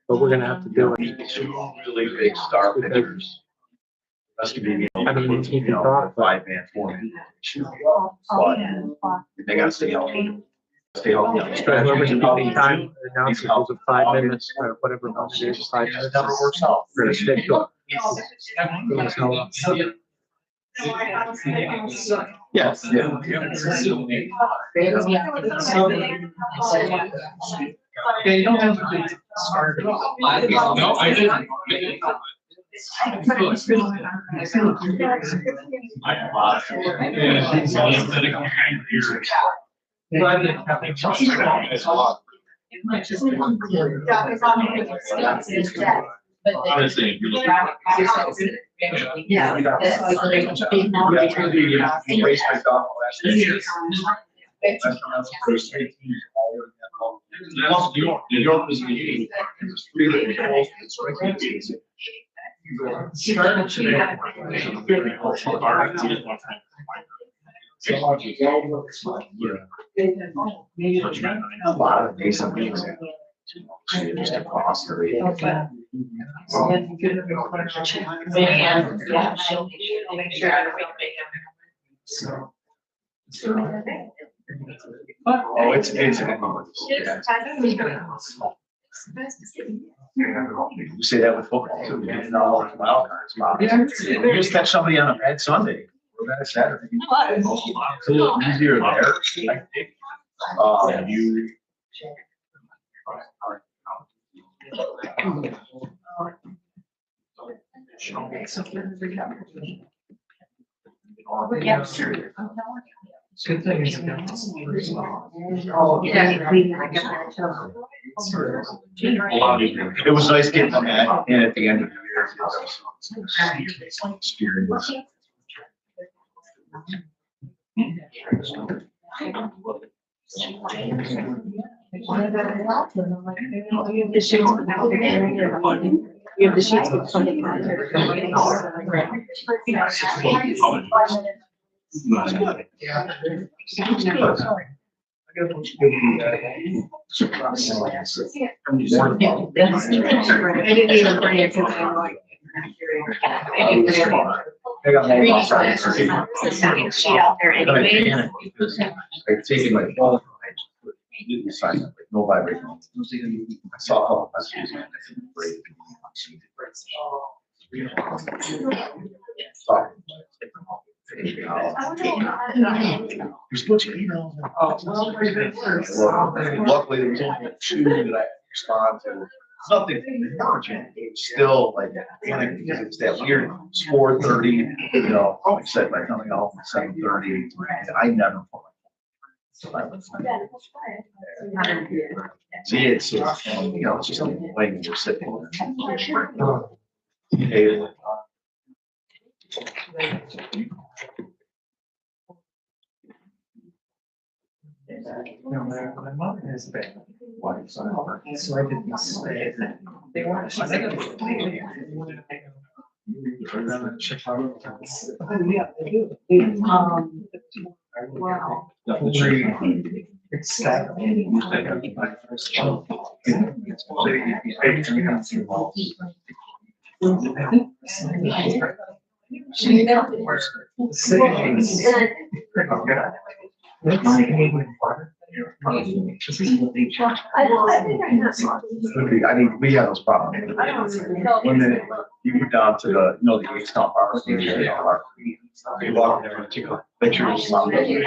but we're gonna have to do it. Two really big star pitchers. That's gonna be, I mean, you can talk, but 5-man, 4-man. But they gotta stay healthy. Stay healthy. whoever's calling time announces it was 5 minutes or whatever amount it is, 5 minutes. Never works out. We're gonna stick to it. Doing so well. Yes, yeah. Yeah, you don't have to start. No, I didn't. Honestly, if you look at Yeah. New York was the a lot of decent things. Just across the way. Oh, it's you say that with football too. You get all those wild cards. Wow. You just catch somebody on a bad Sunday or bad Saturday. It's a little easier there. You. good thing is. It was nice getting them in at the end of the year. Experience. You have the sheets with something. I didn't even bring it because I'm like. I got Sign sheet out there anyway. I've taken my phone. Didn't sign it, like no vibration. I saw a couple messages. You're supposed to email. Luckily, there was only 2 that I respond to. It's nothing urgent. It's still like panic because it's that weird 4:30. You know, like I said, by coming home at 7:30, I never put my see, it's you know, it's just like when you're sitting there. Hey, No, my mother has been. So I didn't stay. They weren't. Chicago. Oh, yeah, they do. Wow. It's that. She never works. I mean, we have those problems. When you move down to the, you know, the East Town Park. You walk there and take a picture of something.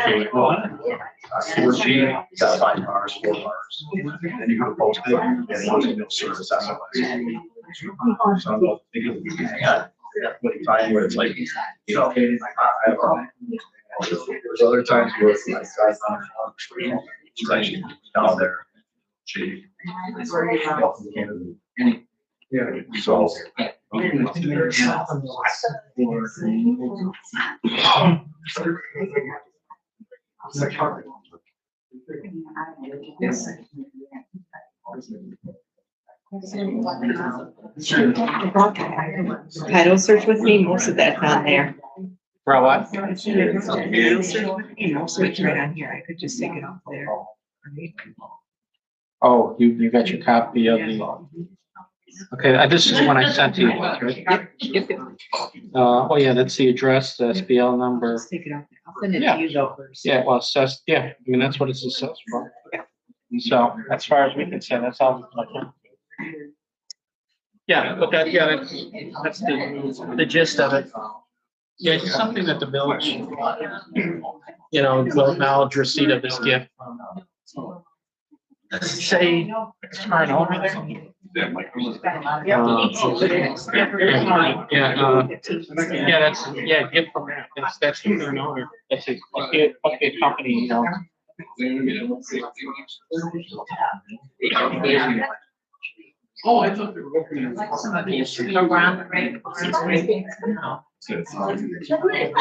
4G, got 5 cars, 4 cars. Then you go to post it and once you know service, that's what it's. So I'm thinking we can hang on. Time where it's like, you know, I don't know. There's other times where I drive on the street, she's actually down there. She. Yeah, so. Title search with me, most of that's on there. For what? Title search with me, most of it's right on here. I could just take it off there. Oh, you got your copy of the, okay, this is the one I sent to you, right? Oh yeah, that's the address, the SBL number. Just take it out. I'll send it Yeah. to you though first. Yeah, well, it's just, yeah, I mean, that's what it's assessed for. So as far as we can say, that's all. we can do. Yeah, but that, yeah, that's the gist of it. Yeah, it's something that the village, you know, will acknowledge receipt of this gift. Say, turn over there. Yeah, that's, yeah, gift from that, that's the current owner, that's a company, you know. Oh, I thought they were opening. Like some of these around the right.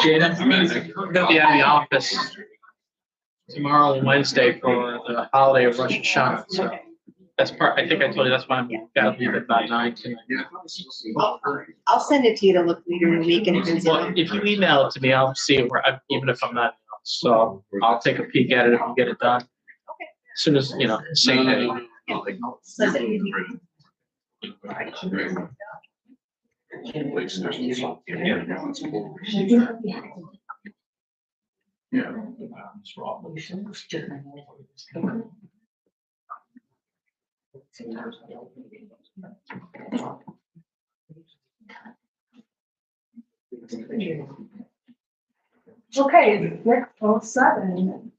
Jada, I'm gonna be out of the office tomorrow and Wednesday for the holiday of Rosh Hashanah, so that's part, I think I told you, that's why I'm gotta leave at about 9 tonight. I'll send it to you to look later in the week and if it's. Well, if you email it to me, I'll see it where, even if I'm not, so I'll take a peek at it if you get it done. As soon as, you know, same day. Send it. Okay, it's 6:07.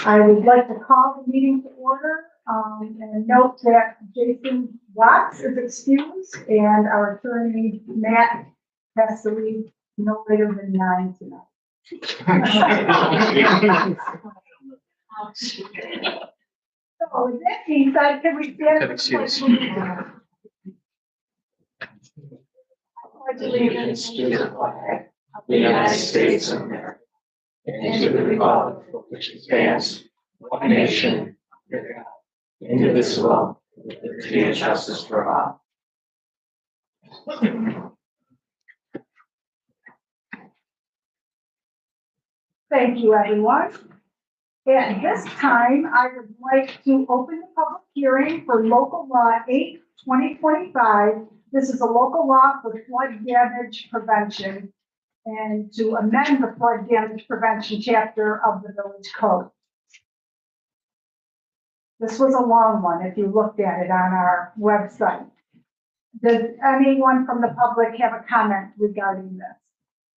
I would like to call the meeting to order, and note that Jason Watts is excused and our attorney Matt has to leave no later than 9 tonight. So with that being said, can we stand? Have excuse. Pledge allegiance to the flag of The United States of America, and to the republic for which it stands, one nation, under God, indivisible, with liberty and justice for all. Thank you, everyone. At this time, I would like to open the public hearing for local law 8/2025. This is a local law for flood damage prevention and to amend the flood damage prevention chapter of the village code. This was a long one, if you looked at it on our website. Does anyone from the public have a comment regarding this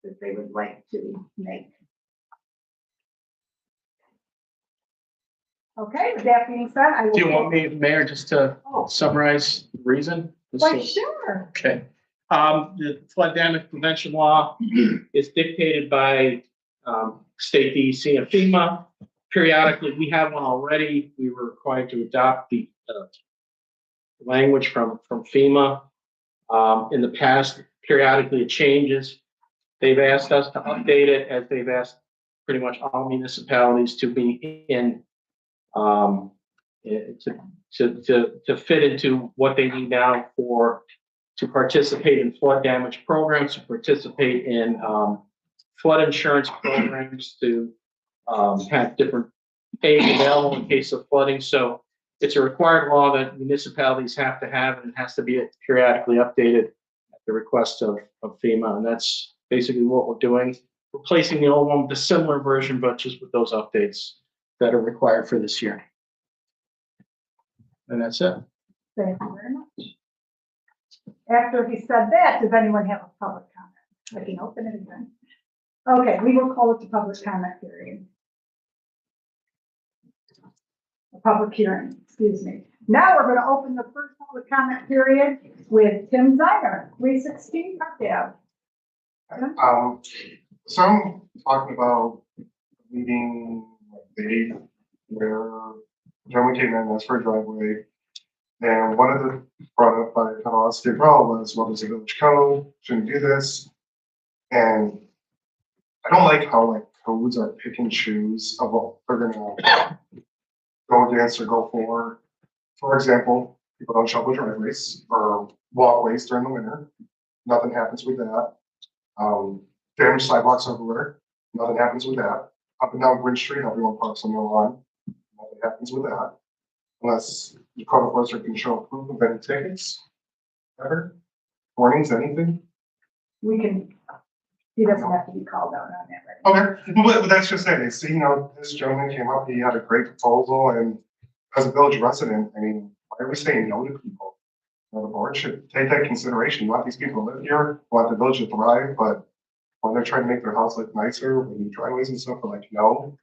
that they would like to make? Okay, with that being said, I will. Do you want me, Mayor, just to summarize the reason? Why, sure. Okay. The flood damage prevention law is dictated by, state DEC and FEMA. Periodically, we have one already. We were required to adopt the, language from FEMA. In the past, periodically it changes. They've asked us to update it, as they've asked pretty much all municipalities to be in, to fit into what they need now to participate in flood damage programs, to participate in flood insurance programs, to have different aid available in case of flooding. So it's a required law that municipalities have to have, and it has to be periodically updated at the request of FEMA. And that's basically what we're doing, replacing the old one with a similar version, but just with those updates that are required for this year. And that's it. Thank you very much. After he said that, does anyone have a public comment? I can open it again. Okay, we will call it the public comment period. A public hearing, excuse me. Now we're going to open the first public comment period with Tim Zeiner, 316 Park Ave. So I'm talking about meeting the 8th where John came in, asked for a driveway. And one of the brought up by Palo State was, what is the village code? Shouldn't do this. And I don't like how like codes are pick and choose of what they're gonna go against or go for. For example, people don't shovel driveways or walkways during the winter. Nothing happens with that. Damaged sidewalks everywhere. Nothing happens with that. Up and down Bridge Street, everyone parks on their lawn. Nothing happens with that. Unless the code enforcement can show proof of any tickets, ever, warnings, anything. We can, he doesn't have to be called out on that right now. Okay, but that's just it. It's, you know, this gentleman came up, he had a great proposal, and as a village resident, I mean, why are we saying no to people? You know, the board should take that consideration. You want these people to live here, you want the village to thrive, but when they're trying to make their house look nicer, when you driveways and stuff, are like, no.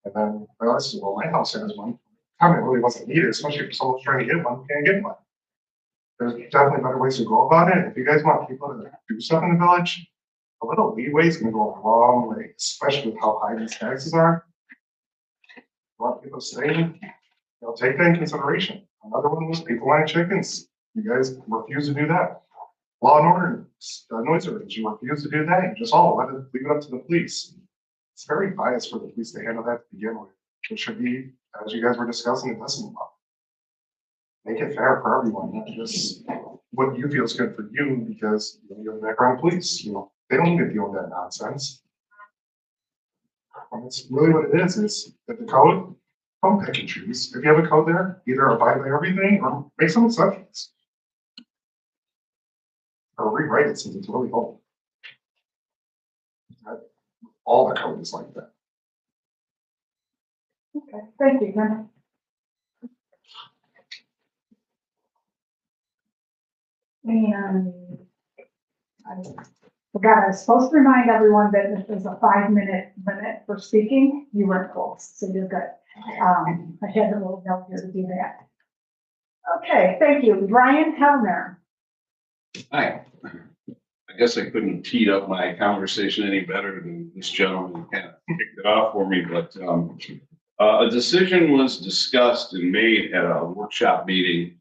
And then, well, I said, well, my house has one. Comment really wasn't needed, especially if someone's trying to get one, can't get one. There's definitely better ways to go about it. If you guys want people to do stuff in the village, a little leeway is gonna go a long way, especially with how high these taxes are. A lot of people saying, you know, take that in consideration. Another one was people wanting chickens. You guys refuse to do that. Law and order, noise ordinance, you refuse to do that. You just leave it up to the police. It's very biased for the police to handle that to begin with. It should be, as you guys were discussing, it doesn't law. Make it fair for everyone, not just what you feel is good for you, because you have a background police, you know, they don't need to deal with that nonsense. And it's really what it is that the code, don't pick and choose. If you have a code there, either abide by everything or make some exceptions. Or rewrite it since it's really old. All the code is like that. Okay, thank you, Ken. And I forgot, I was supposed to remind everyone that if there's a 5-minute limit for speaking, you weren't close, so you're good. I had a little note here to do that. Okay, thank you. Brian Helmer. Hi. I guess I couldn't tee up my conversation any better than this gentleman kind of kicked it off for me, but a decision was discussed and made at a workshop meeting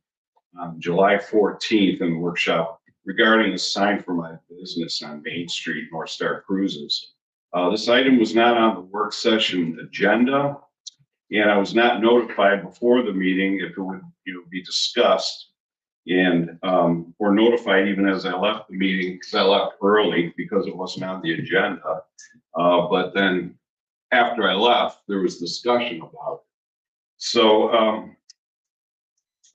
on July 14th in the workshop regarding a sign for my business on Main Street, North Star Cruises. This item was not on the work session agenda, and I was not notified before the meeting if it would, be discussed. And were notified even as I left the meeting, because I left early because it wasn't on the agenda. But then after I left, there was discussion about it. So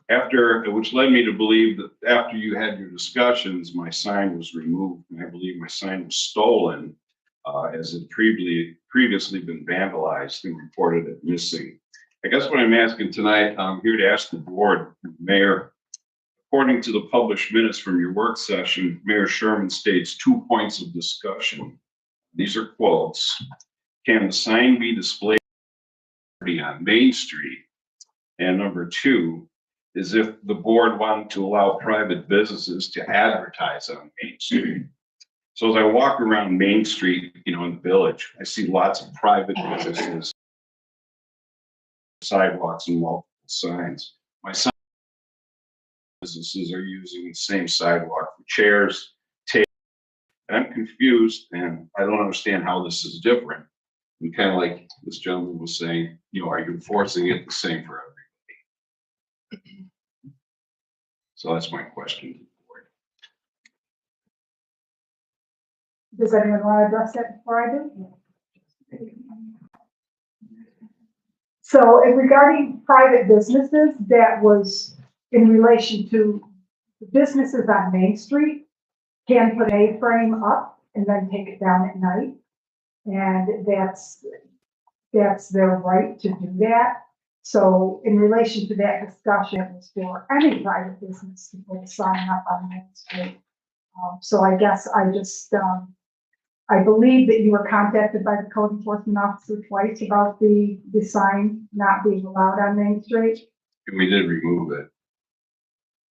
which led me to believe that after you had your discussions, my sign was removed, and I believe my sign was stolen, as it previously been vandalized and reported as missing. I guess what I'm asking tonight, I'm here to ask the board, Mayor. According to the published minutes from your work session, Mayor Sherman states 2 points of discussion. These are quotes. Can the sign be displayed on Main Street? And number 2 is if the board wanted to allow private businesses to advertise on Main Street. So as I walk around Main Street, in the village, I see lots of private businesses, sidewalks, and multiple signs. My sign businesses are using the same sidewalk for chairs, tables. I'm confused, and I don't understand how this is different. And kind of like this gentleman was saying, are you enforcing it the same for everybody? So that's my question to the board. Does anyone want to address that before I do? So regarding private businesses, that was in relation to the businesses on Main Street can put a frame up and then take it down at night. And that's their right to do that. So in relation to that discussion, it was for any private business to put a sign up on Main Street. So I guess I just, I believe that you were contacted by the code enforcement officer twice about the sign not being allowed on Main Street. And we did remove it.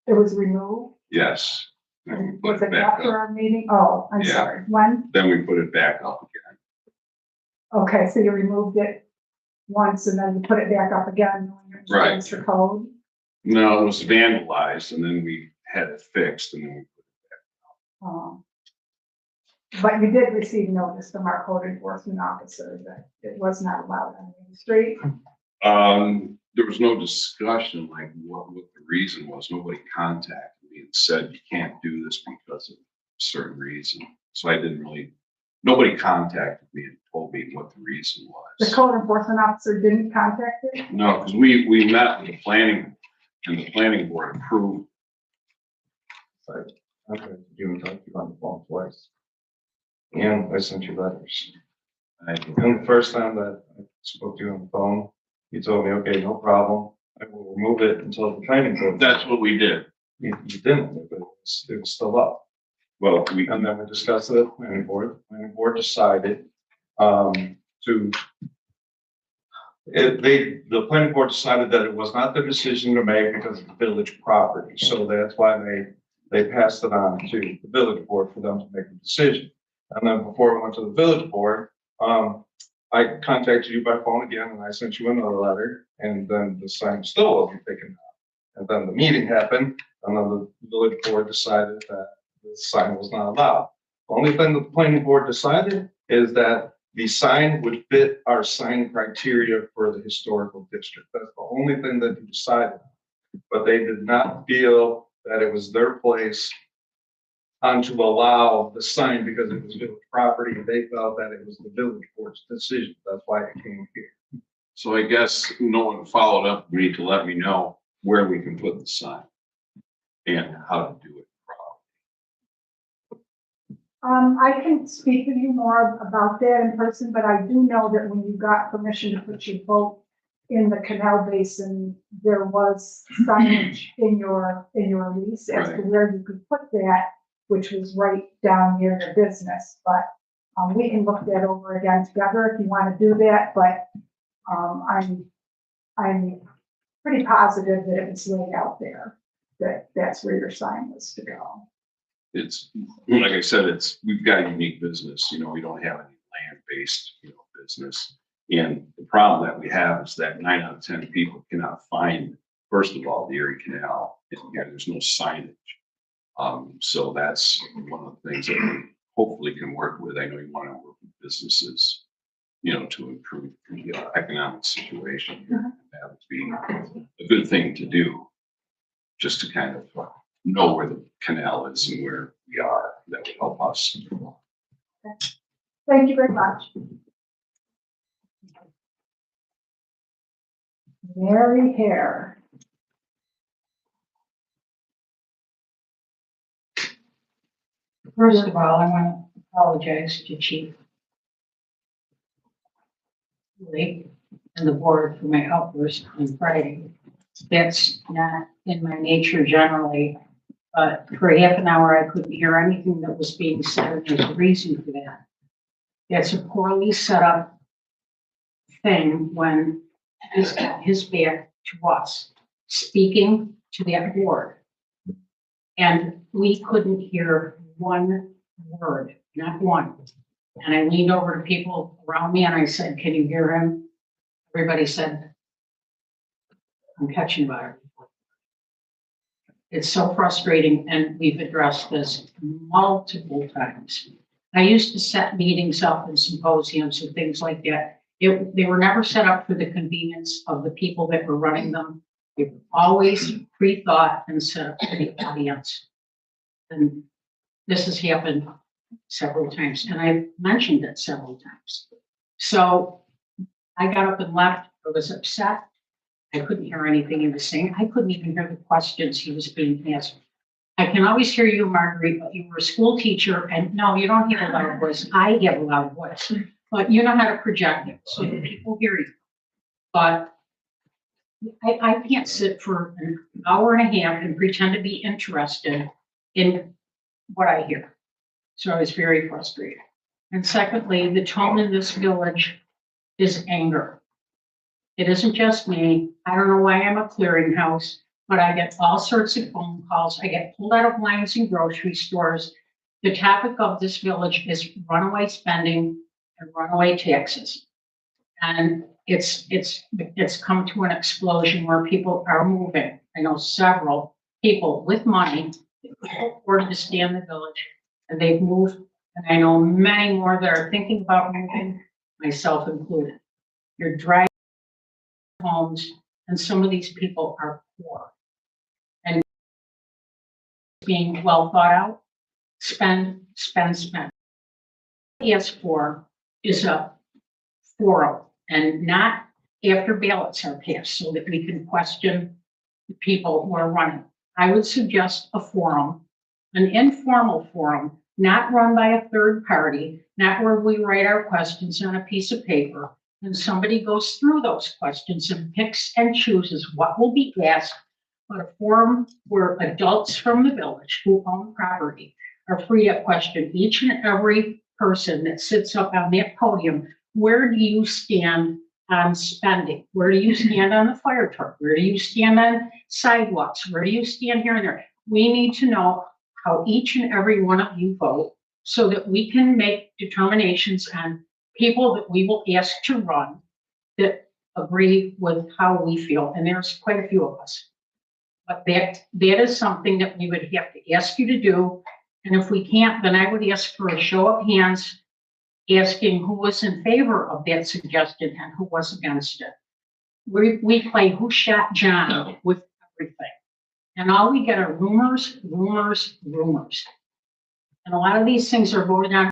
It was removed. Yes. And we put Was it it back after up. our meeting? Oh, I'm Yeah. sorry. When? Then we put it back up again. Okay, so you removed it once and then you put it back up again. Knowing it was Right. against the code. No, it was vandalized, and then we had it fixed, and then we But you did receive notice from our code enforcement officer that it was not allowed on Main Street. there was no discussion like what the reason was. Nobody contacted me and said you can't do this because of a certain reason. So I didn't really nobody contacted me and told me what the reason The was. code enforcement officer didn't contact you? No, because we met with the planning, and the planning board approved. I've had you and talked to you on the phone twice. And I sent you letters. And the first time that I spoke to you on the phone, you told me, okay, no problem. I will remove it until the planning board. That's what we did. You didn't, but it was still up. Well, And then we discussed it at planning board. Planning board decided, the planning board decided that it was not their decision to make because of the village property. So that's why they passed it on to the village board for them to make a decision. And then before we went to the village board, I contacted you by phone again and I sent you another letter, and then the sign still wasn't taken down. And then the meeting happened, and then the village board decided that the sign was not allowed. The only thing the planning board decided is that the sign would fit our sign criteria for the historical district. That's the only thing that they decided. But they did not feel that it was their place to allow the sign because it was village property. They felt that it was the village board's decision. That's why it came here. so I guess no one followed up. We need to let me know where we can put the sign and how to do it properly. I can speak with you more about that in person, but I do know that when you got permission to put your boat in the canal basin, there was signage in your lease as to Right. where you could put that, which was right down near the business, but we can look that over again together if you want to do that, but I'm pretty positive that it was laid out there, that that's where your sign was to go. It's, like I said, we've got a unique business, we don't have any land-based, business. And the problem that we have is that 9 out of 10 people cannot find, first of all, the Erie Canal, and there's no signage. So that's one of the things that we hopefully can work with. I know you want to work with businesses, to improve the economic situation here. That would be a good thing to do, just to kind of know where the canal is and where we are. That would help us. Thank you very much. Mary Hare. First of all, I want to apologize to Chief Lee and the board for my outburst on Friday. That's not in my nature generally, but for half an hour, I couldn't hear anything that was being said, and there's a reason for that. That's a poorly set up thing when he's got his back to us, speaking to that board. And we couldn't hear one word, not one. And I leaned over to people around me and I said, can you hear him? Everybody said, I'm catching fire. It's so frustrating, and we've addressed this multiple times. I used to set meetings up and symposiums and things like that. They were never set up for the convenience of the people that were running them. They were always pre-thought and set up for the audience. And this has happened several times, and I've mentioned it several times. So I got up and left. I was upset. I couldn't hear anything he was saying. I couldn't even hear the questions he was being asked. I can always hear you, Marguerite, but you were a school teacher, and no, you don't have a loud voice. I have a loud voice, but you know how to project it so that people hear you. But I can't sit for an hour and a half and pretend to be interested in what I hear. So I was very frustrated. And secondly, the tone in this village is anger. It isn't just me. I don't know why I'm a clearinghouse, but I get all sorts of phone calls. I get pulled out of lines in grocery stores. The topic of this village is runaway spending and runaway taxes. And it's come to an explosion where people are moving. I know several people with money that can't afford to stay in the village, and they've moved. And I know many more that are thinking about moving, myself included. You're driving homes, and some of these people are poor. And being well thought out, spend. ask for is a forum and not after ballots are passed so that we can question the people who are running. I would suggest a forum, an informal forum, not run by a third party, not where we write our questions on a piece of paper and somebody goes through those questions and picks and chooses what will be asked, but a forum where adults from the village who own property are free to question each and every person that sits up on that podium. Where do you stand on spending? Where do you stand on the fire truck? Where do you stand on sidewalks? Where do you stand here and there? We need to know how each and every one of you vote so that we can make determinations on people that we will ask to run that agree with how we feel. And there's quite a few of us. But that is something that we would have to ask you to do. And if we can't, then I would ask for a show of hands asking who was in favor of that suggestion and who was against it. We play Who Shot John with everything. And all we get are rumors, rumors, rumors. And a lot of these things are voted on,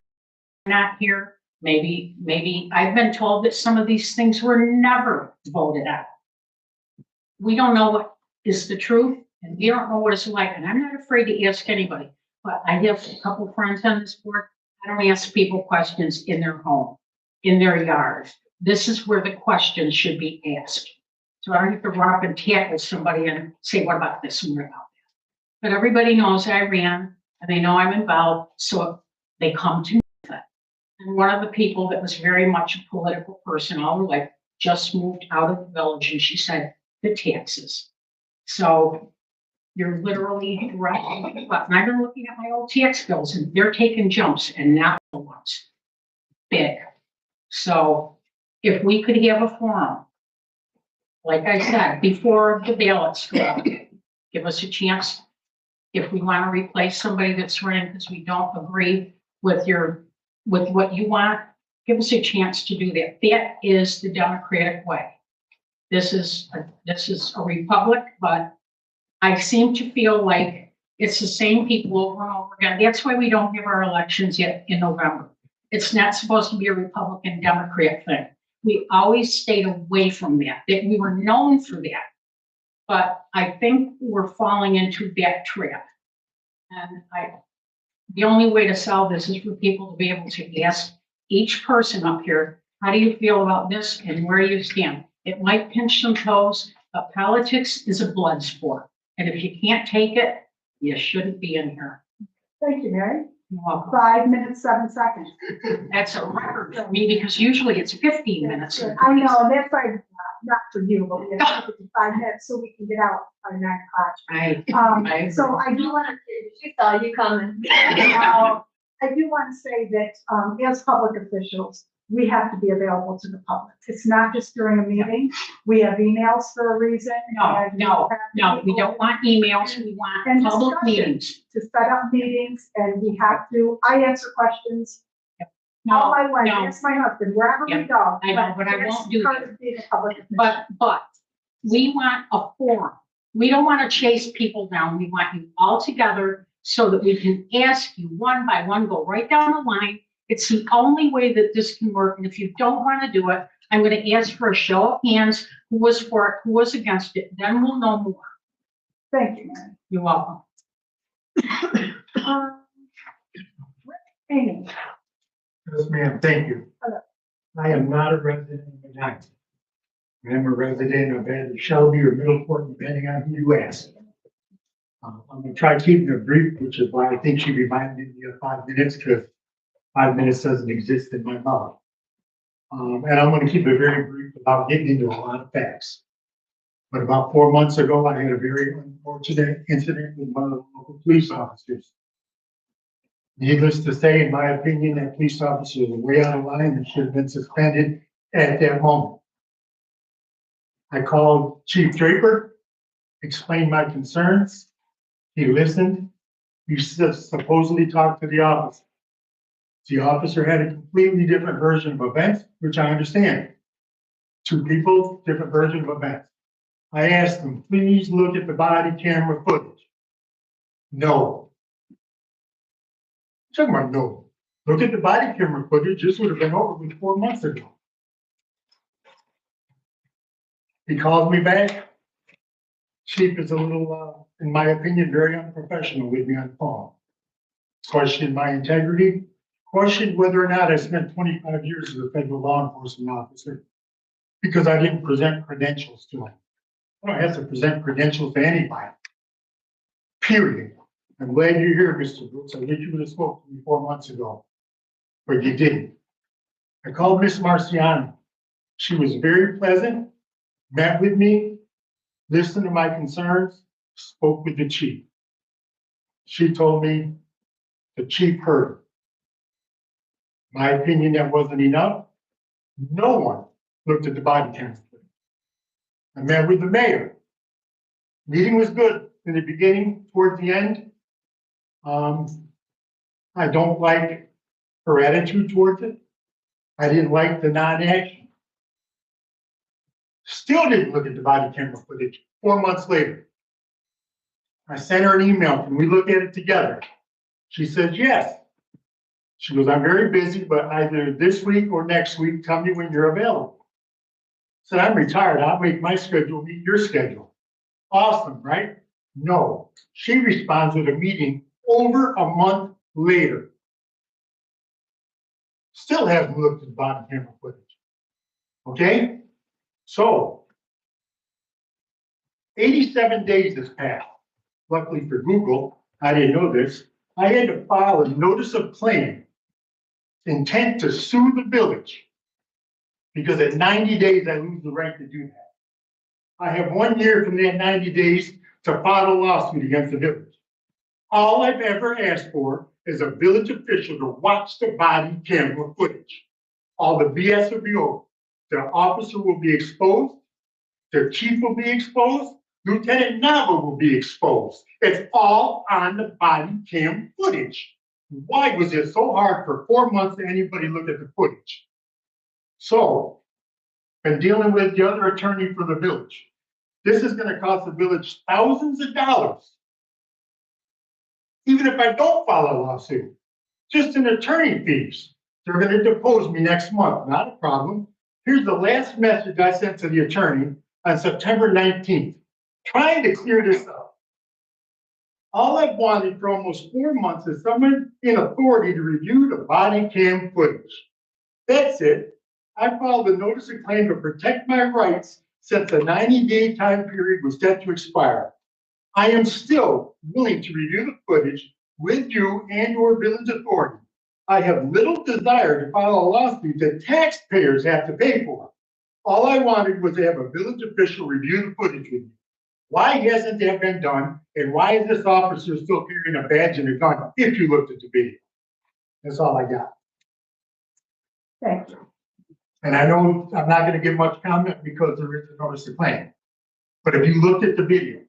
not here. Maybe I've been told that some of these things were never voted on. We don't know what is the truth and we don't know what it's like. And I'm not afraid to ask anybody, but I have a couple friends on this board. I don't ask people questions in their home, in their yard. This is where the questions should be asked. So I don't have to run up and tackle somebody and say, what about this and what about that? But everybody knows I ran and they know I'm involved, so they come to me. And one of the people that was very much a political person all her life just moved out of the village and she said, the taxes. So you're literally right. But I've been looking at my old tax bills and they're taking jumps and not the ones big. So if we could have a forum, like I said, before the ballots go out, give us a chance. If we want to replace somebody that's running because we don't agree with what you want, give us a chance to do that. That is the democratic way. This is a republic, but I seem to feel like it's the same people over and over again. That's why we don't have our elections yet in November. It's not supposed to be a Republican Democrat thing. We always stayed away from that we were known for that. But I think we're falling into that trap. And the only way to solve this is for people to be able to ask each person up here, how do you feel about this and where do you stand? It might pinch some toes, but politics is a blood sport. And if you can't take it, you shouldn't be in here. Thank you, Mary. You're welcome. 5 minutes, 7 seconds. That's a record for me because usually it's 15 minutes. I know, and that's like, not for you, but we have to keep it to 5 minutes so we can get out by 9 o'clock. I So I do want to, She saw you coming. I do want to say that, as public officials, we have to be available to the public. It's not just during a meeting. We have emails for a reason. No, we don't want emails. We And want public discussion. meetings. To set up meetings, and we have to, I answer questions all my life, no. ask my husband, wherever we Yep, go. I know, but I that's won't do part that. of being a public official. But we want a forum. We don't want to chase people down. We want you all together so that we can ask you one by one, go right down the line. It's the only way that this can work. And if you don't want to do it, I'm going to ask for a show of hands. Who was for it? Who was against it? Then we'll know more. Thank you, Mary. You're welcome. Amy, Yes, ma'am, thank you. Hello. I am not a resident of Medina. I am a resident of either Shelby or Middleport, depending on who you ask. I'm gonna try keeping it brief, which is why I think she reminded me of 5 minutes, because 5 minutes doesn't exist in my mouth. And I'm gonna keep it very brief without getting into a lot of facts. But about 4 months ago, I had a very unfortunate incident with one of the local police officers. Needless to say, in my opinion, that police officer was way out of line and should have been suspended at that moment. I called Chief Draper, explained my concerns. He listened. He supposedly talked to the officer. The officer had a completely different version of events, which I understand. 2 people, different version of events. I asked him, please look at the body camera footage. No. Talking about no. Look at the body camera footage. This would have been over with 4 months ago. He called me back. Chief is a little, in my opinion, very unprofessional with me on the phone. Questioned my integrity, questioned whether or not I spent 25 years as a federal law enforcement officer because I didn't present credentials to him. I don't have to present credentials to anybody. Period. I'm glad you're here, Mr. Brooks. I wish you would have spoken to me 4 months ago, but you didn't. I called Miss Marciano. She was very pleasant, met with me, listened to my concerns, spoke with the chief. She told me the chief heard her. My opinion, that wasn't enough. No one looked at the body camera. I met with the mayor. Meeting was good in the beginning, towards the end. I don't like her attitude towards it. I didn't like the non-action. Still didn't look at the body camera footage 4 months later. I sent her an email. Can we look at it together? She said, yes. She goes, I'm very busy, but either this week or next week, tell me when you're available. I said, I'm retired. I'll make my schedule meet your schedule. Awesome, right? No. She responds with a meeting over a month later. Still hasn't looked at the body camera footage. Okay? So, 87 days has passed. Luckily for Google, I didn't know this. I had to file a notice of claim, intent to sue the village, because at 90 days, I lose the right to do that. I have 1 year from that 90 days to file a lawsuit against the village. All I've ever asked for is a village official to watch the body camera footage. All the BS will be over. The officer will be exposed. The chief will be exposed. Lieutenant Nava will be exposed. It's all on the body cam footage. Why was it so hard for 4 months to anybody look at the footage? So, been dealing with the other attorney for the village. This is going to cost the village thousands of dollars. Even if I don't file a lawsuit, just in attorney fees. They're going to depose me next month. Not a problem. Here's the last message I sent to the attorney on September 19th, trying to clear this up. All I've wanted for almost 4 months is someone in authority to review the body cam footage. That's it. I filed a notice of claim to protect my rights since the 90-day time period was set to expire. I am still willing to review the footage with you and your village authority. I have little desire to file a lawsuit that taxpayers have to pay for. All I wanted was to have a village official review the footage with me. Why hasn't that been done? And why is this officer still carrying a badge and a gun if you looked at the video? That's all I got. Thank you. And I know I'm not going to give much comment because there is a notice of claim. But if you looked at the video,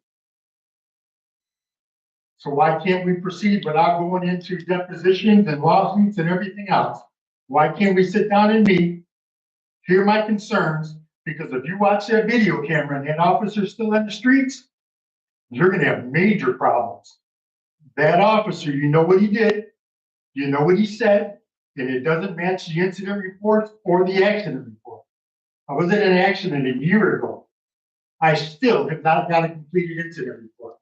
so why can't we proceed without going into depositions and lawsuits and everything else? Why can't we sit down and meet, hear my concerns? Because if you watch that video camera and that officer's still in the streets, you're going to have major problems. That officer, you know what he did, you know what he said, and it doesn't match the incident reports or the accident report. I was in an accident a year ago. I still have not got a completed incident report.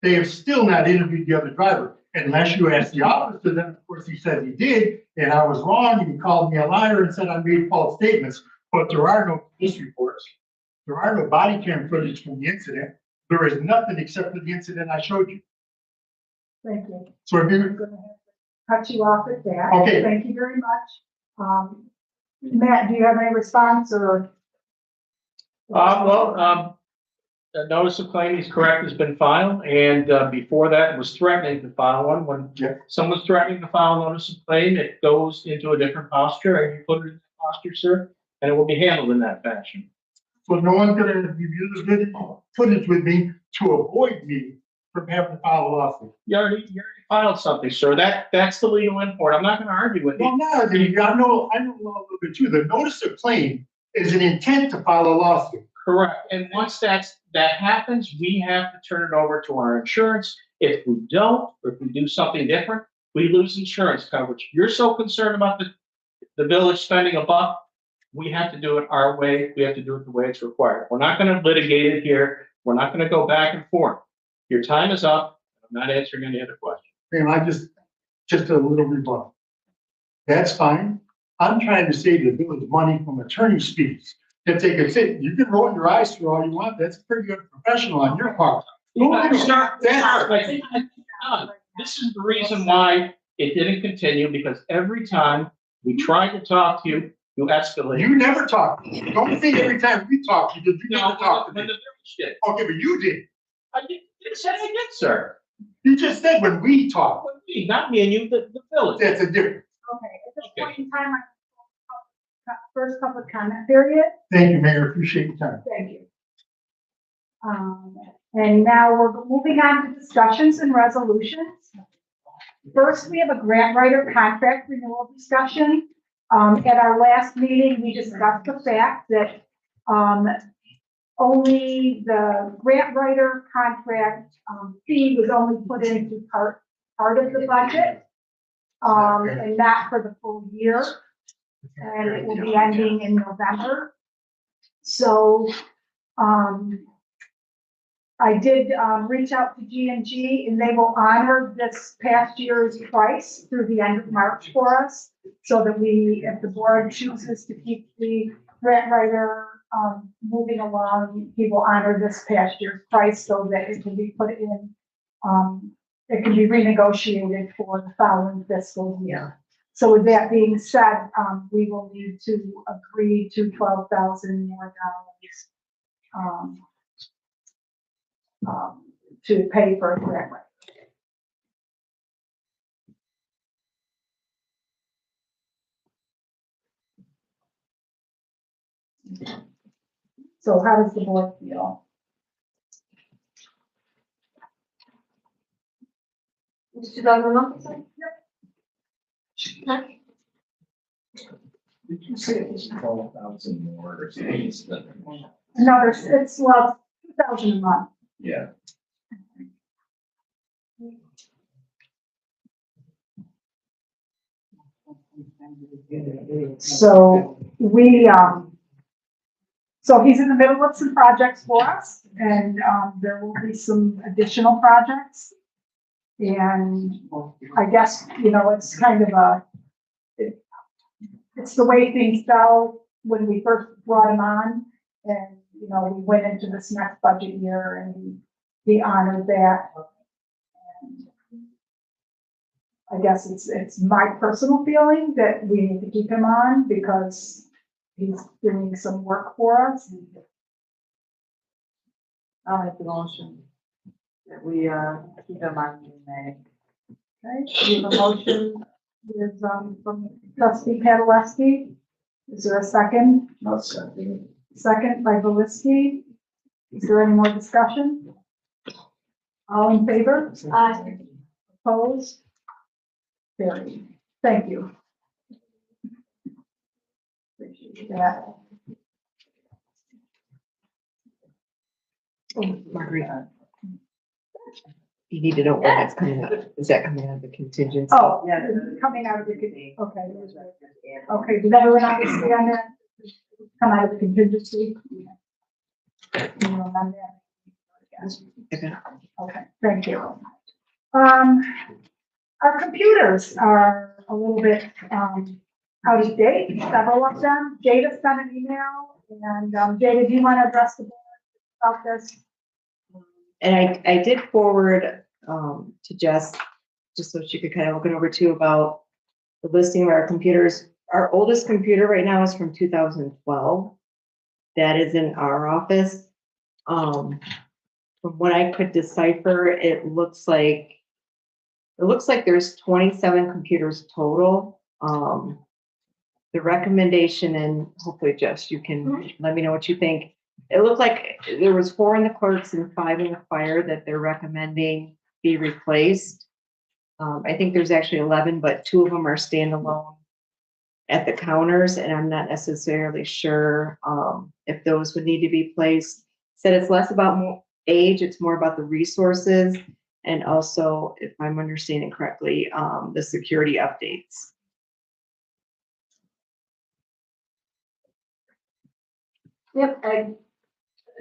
They have still not interviewed the other driver, unless you ask the officer. Then, of course, he said he did, and I was wrong, and he called me a liar and said I made false statements. But there are no police reports. There are no body cam footage from the incident. There is nothing except for the incident I showed you. Thank you. So if I'm you, going to have to cut you off at that. Okay. Thank you very much. Matt, do you have any response or? The notice of claim is correct, has been filed, and before that, it was threatening to file one. When someone's threatening to file a notice of claim, it goes into a different posture, and you put it in that posture, sir, and it will be handled in that fashion. so no one's going to review the video footage with me to avoid me from having to file a lawsuit. You already filed something, sir. That's the legal import. I'm not going to argue with you. Well, no, I know a little bit too. The notice of claim is an intent to file a lawsuit. Correct. And once that happens, we have to turn it over to our insurance. If we don't, or if we do something different, we lose insurance coverage. You're so concerned about the village spending a buck, we have to do it our way. We have to do it the way it's required. We're not gonna litigate it here. We're not gonna go back and forth. Your time is up. I'm not answering any other questions. And I just a little rebuttal. That's fine. I'm trying to save the village money from attorney's fees. If they could say, you can roll your eyes through all you want, that's pretty good professional on your part. I think this is the reason why it didn't continue, because every time we tried to talk to you, you escalated. You never talk. Don't say every time we talk, because you No, never talk to when me. the village did. Okay, but you did. I didn't say I did, sir. You just said when we talk. Me, not me and you, the village. That's a difference. Okay, at this point in time, first public comment period. Thank you, Mayor. Appreciate your time. Thank you. And now we're moving on to discussions and resolutions. First, we have a grant writer contract renewal discussion. At our last meeting, we discussed the fact that, only the grant writer contract, fee was only put into part of the budget, and not for the full year. And it will be ending in November. So, I did, reach out to G&G, and they will honor this past year's price through the end of March for us, so that we, if the board chooses to keep the grant writer, moving along, he will honor this past year's price so that it can be put in, it can be renegotiated for the following fiscal year. So with that being said, we will need to agree to $12,000 more to pay for a grant writer. So how does the board feel? It's 2011? Did you say it was 12,000 more or something? No, it's, well, 2,000 a month. Yeah. So so he's in the middle of some projects for us, and, there will be some additional projects. And I guess, it's kind of it's the way things fell when we first brought him on. And, we went into this next budget year and he honored that. And I guess it's my personal feeling that we need to keep him on because he's doing some work for us. I'll make the motion that we, keep them on in May. Okay, we have a motion with, from trustee Padelewski. Is there a second? Not something. Second by Belisky. Is there any more discussion? All in favor? Aye. Opposed? Carried. Thank you. Appreciate that. Oh, Margarita. You need to know when that's coming out. Is that coming out of the contingency? Oh, yeah, coming out of the, okay. Okay, did everyone understand that? Come out of the contingency? You remember that? Okay, thank you. Our computers are a little bit, out of date, several of them. Jada sent an email, and, Jada, do you want to address the board about this? And I did forward, to Jess, just so she could kind of look it over too, about the listing of our computers. Our oldest computer right now is from 2012. That is in our office. From what I could decipher, it looks like there's 27 computers total. The recommendation, and hopefully, Jess, you can let me know what you think. It looked like there was 4 in the clerks and 5 in the fire that they're recommending be replaced. I think there's actually 11, but 2 of them are standalone at the counters, and I'm not necessarily sure if those would need to be placed. Said it's less about age, it's more about the resources. And also, if I'm understanding correctly, the security updates. Yep,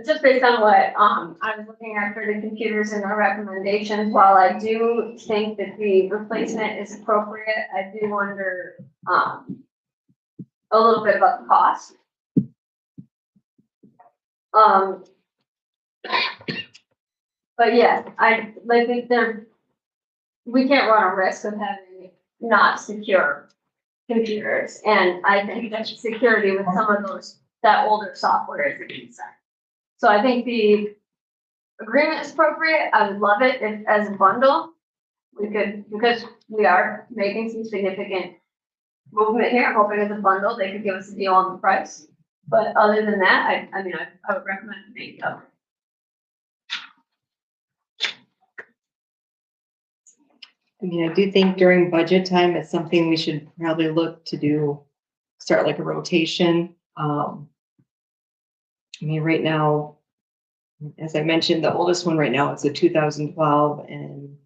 just based on what, I was looking at for the computers and our recommendations, while I do think that the replacement is appropriate, I do wonder, a little bit about the cost. But yeah, I think we can't run a risk of having not secure computers, and I think that security with some of that older software is a concern. So I think the agreement is appropriate. I would love it if, as a bundle, we could, because we are making some significant movement here, I'm hoping as a bundle, they could give us a deal on the price. But other than that, I mean, I would recommend make it up. I mean, I do think during budget time, it's something we should probably look to do, start like a rotation. I mean, right now, as I mentioned, the oldest one right now is a 2012 and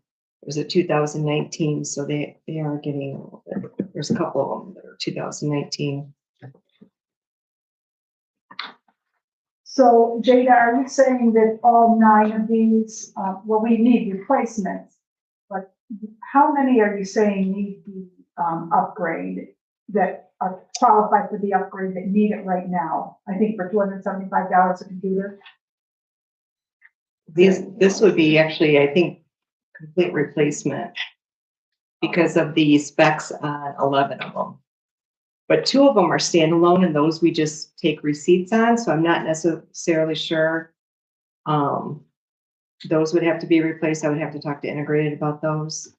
it was a 2019, so they are getting a little bit. There's a couple of them that are 2019. So Jada, are you saying that all 9 of these, well, we need replacements, but how many are you saying need the upgrade that are qualified for the upgrade that need it right now? I think for $275 a computer. This would be actually, I think, complete replacement because of the specs on 11 of them. But 2 of them are standalone and those we just take receipts on. So I'm not necessarily sure. Those would have to be replaced. I would have to talk to Integrated about those.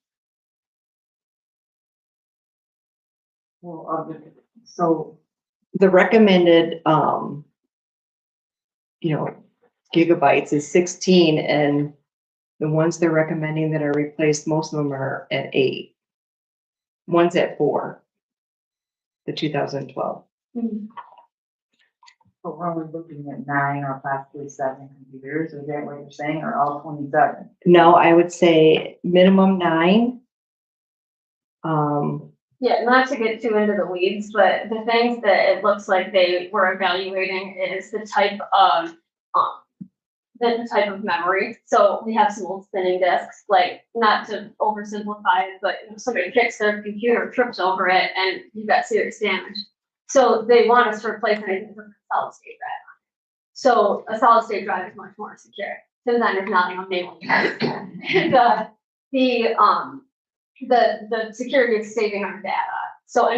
Well, so the recommended, gigabytes is 16 and the ones they're recommending that are replaced, most of them are at 8. One's at 4. The 2012. So we're only looking at 9 or possibly 7 computers, is that what you're saying, or all 27? No, I would say minimum 9. Yeah, not to get too into the weeds, but the things that it looks like they were evaluating is the type of memory. So we have some old spinning disks, like not to oversimplify it, but somebody kicks their computer, trips over it, and you've got serious damage. So they want us to replace anything with a solid state drive. So a solid state drive is much more secure. So then there's nothing on mailing. And the security is saving our data. So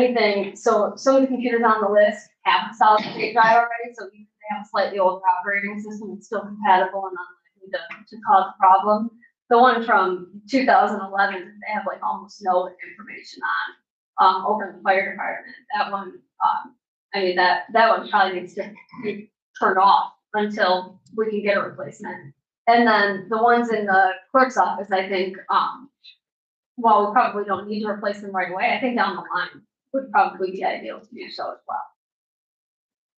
some of the computers on the list have a solid state drive already, so even if they have a slightly older operating system, it's still compatible and unlikely to cause a problem. The one from 2011, they have like almost no information on over in the fire department. That one, that one probably needs to be turned off until we can get a replacement. And then the ones in the clerk's office, I think, while we probably don't need to replace them right away, I think down the line would probably be ideal to do so as well.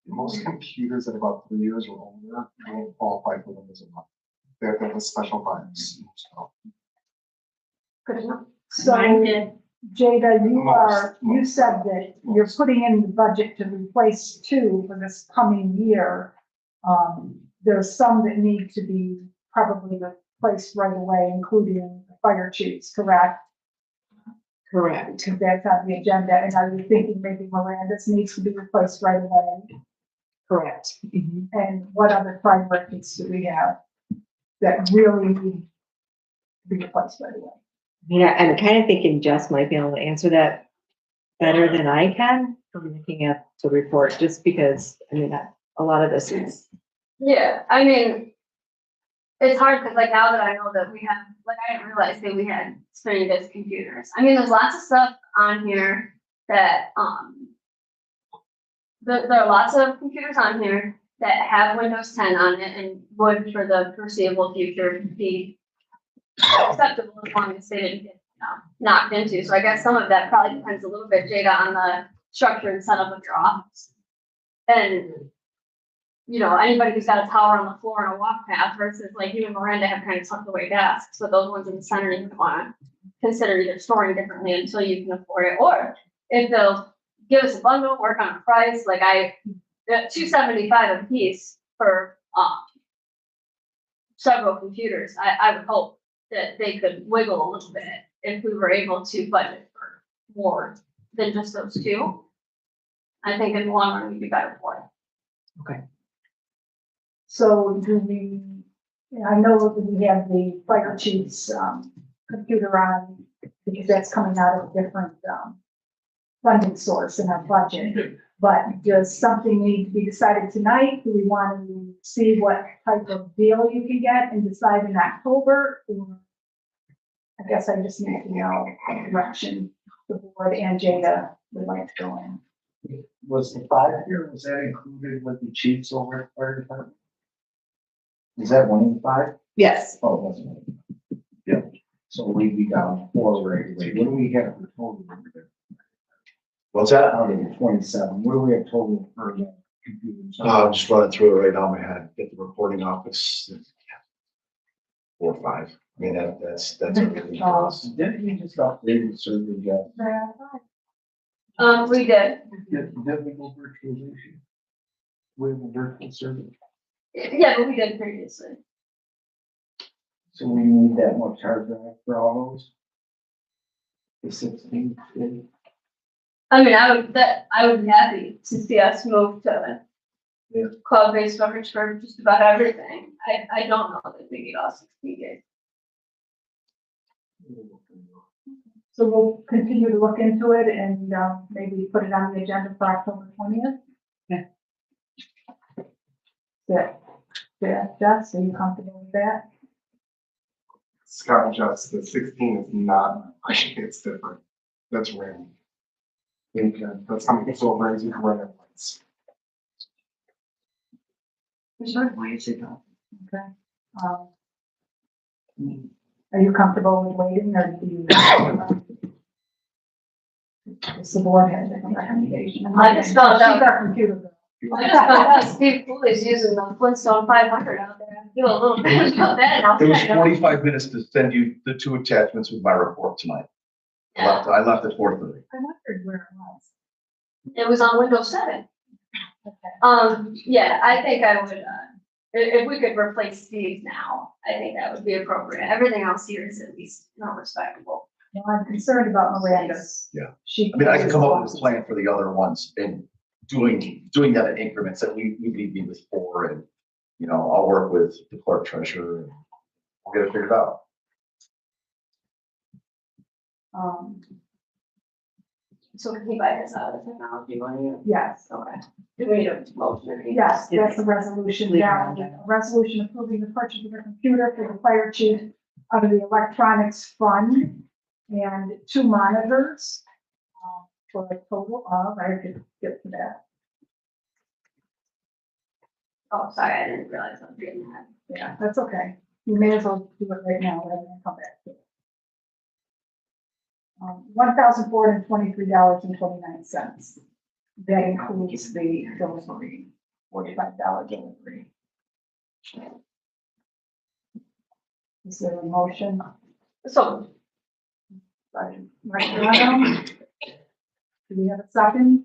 Most computers at about 3 years or older don't qualify for Windows 11. They have to have a special bias. So Good enough. So Mine did. Jada, you said that you're putting in the budget to replace 2 for this coming year. There's some that need to be probably replaced right away, including the fire chiefs, correct? Correct. That's on the agenda. And are you thinking maybe Miranda's needs to be replaced right away? Correct. Mm-hmm. And what other priorities do we have that really need to be replaced right away? Yeah, I'm kind of thinking Jess might be able to answer that better than I can from looking at the report, just because, a lot of this is. Yeah, it's hard because now that I know that we have, I didn't realize that we had spinning disk computers. There's lots of stuff on here that, there are lots of computers on here that have Windows 10 on it and would, for the foreseeable future, be acceptable as long as they didn't get knocked into. So I guess some of that probably depends a little bit, Jada, on the structure and setup of your office. And anybody who's got a tower on the floor and a walk path versus like you and Miranda have kind of tucked away desks, but those ones in the center you want to consider either storing differently until you can afford it, or if they'll give us a bundle, work on a price, like $275 a piece for, several computers, I would hope that they could wiggle a little bit if we were able to budget for more than just those two. I think in the long run, we'd be better for it. So do we, I know that we have the fire chief's, computer on, because that's coming out of a different, funding source in our budget. But does something need to be decided tonight? Do we want to see what type of deal you can get and decide in October? Or I guess I just need to know what direction the board and Jada would like to go in. Was the 5-year, was that included with the chiefs over at fire department? Is that 1 in 5? Yes. Oh, that's right. Yeah, so we'd be down 4 right away. What do we have for total? What's that? Out of the 27, what do we have total for the computers? Just running through it right now in my head, get the reporting office. 4 or 5. I mean, that's everything for us. Didn't we just update the server yet? We did. Did we go virtualization? We have a virtual server. Yeah, but we did previously. So we need that much hard drive for all those? The 16. I mean, I would be happy to see us move to Yeah. cloud-based storage for just about everything. I don't know that we need all 16 gigs. So we'll continue to look into it and, maybe put it on the agenda for October 20th. Yeah, Jess, are you comfortable with that? Scott and Jess, the 16 is not, it's different. That's random. That's how many solar arrays you can run at once. Why is it not? Okay. Are you comfortable with waiting or do you? Does the board have a recommendation? I just found out. She's our computer girl. I just found out Steve Cooley's using the Flintstone 500 out there. I feel a little bit about that now. It was 45 minutes to send you the 2 attachments with my report tonight. I left at 4:30. I wondered where it was. It was on Windows 7. Okay. Yeah, I think I would, if we could replace Steve's now, I think that would be appropriate. Everything else here is at least not respectable. Well, I'm concerned about Miranda's. Yeah. She. I mean, I can come up with a plan for the other ones and doing that in increments that we leave me with 4 and, I'll work with the clerk treasurer and we'll get it figured out. So can he buy this out of the technology money? Yes. Okay. Do we need a motion? Yes, that's a resolution, yeah, a resolution approving the purchase of a computer for the fire chief out of the electronics fund and 2 monitors for a total of, I could get to that. Oh, sorry, I didn't realize I was reading that. Yeah, that's okay. You may as well do it right now rather than come back to it. $1,423.29. That includes the delivery, $45 delivery. Is there a motion? So, By Marciano? Do we have a second?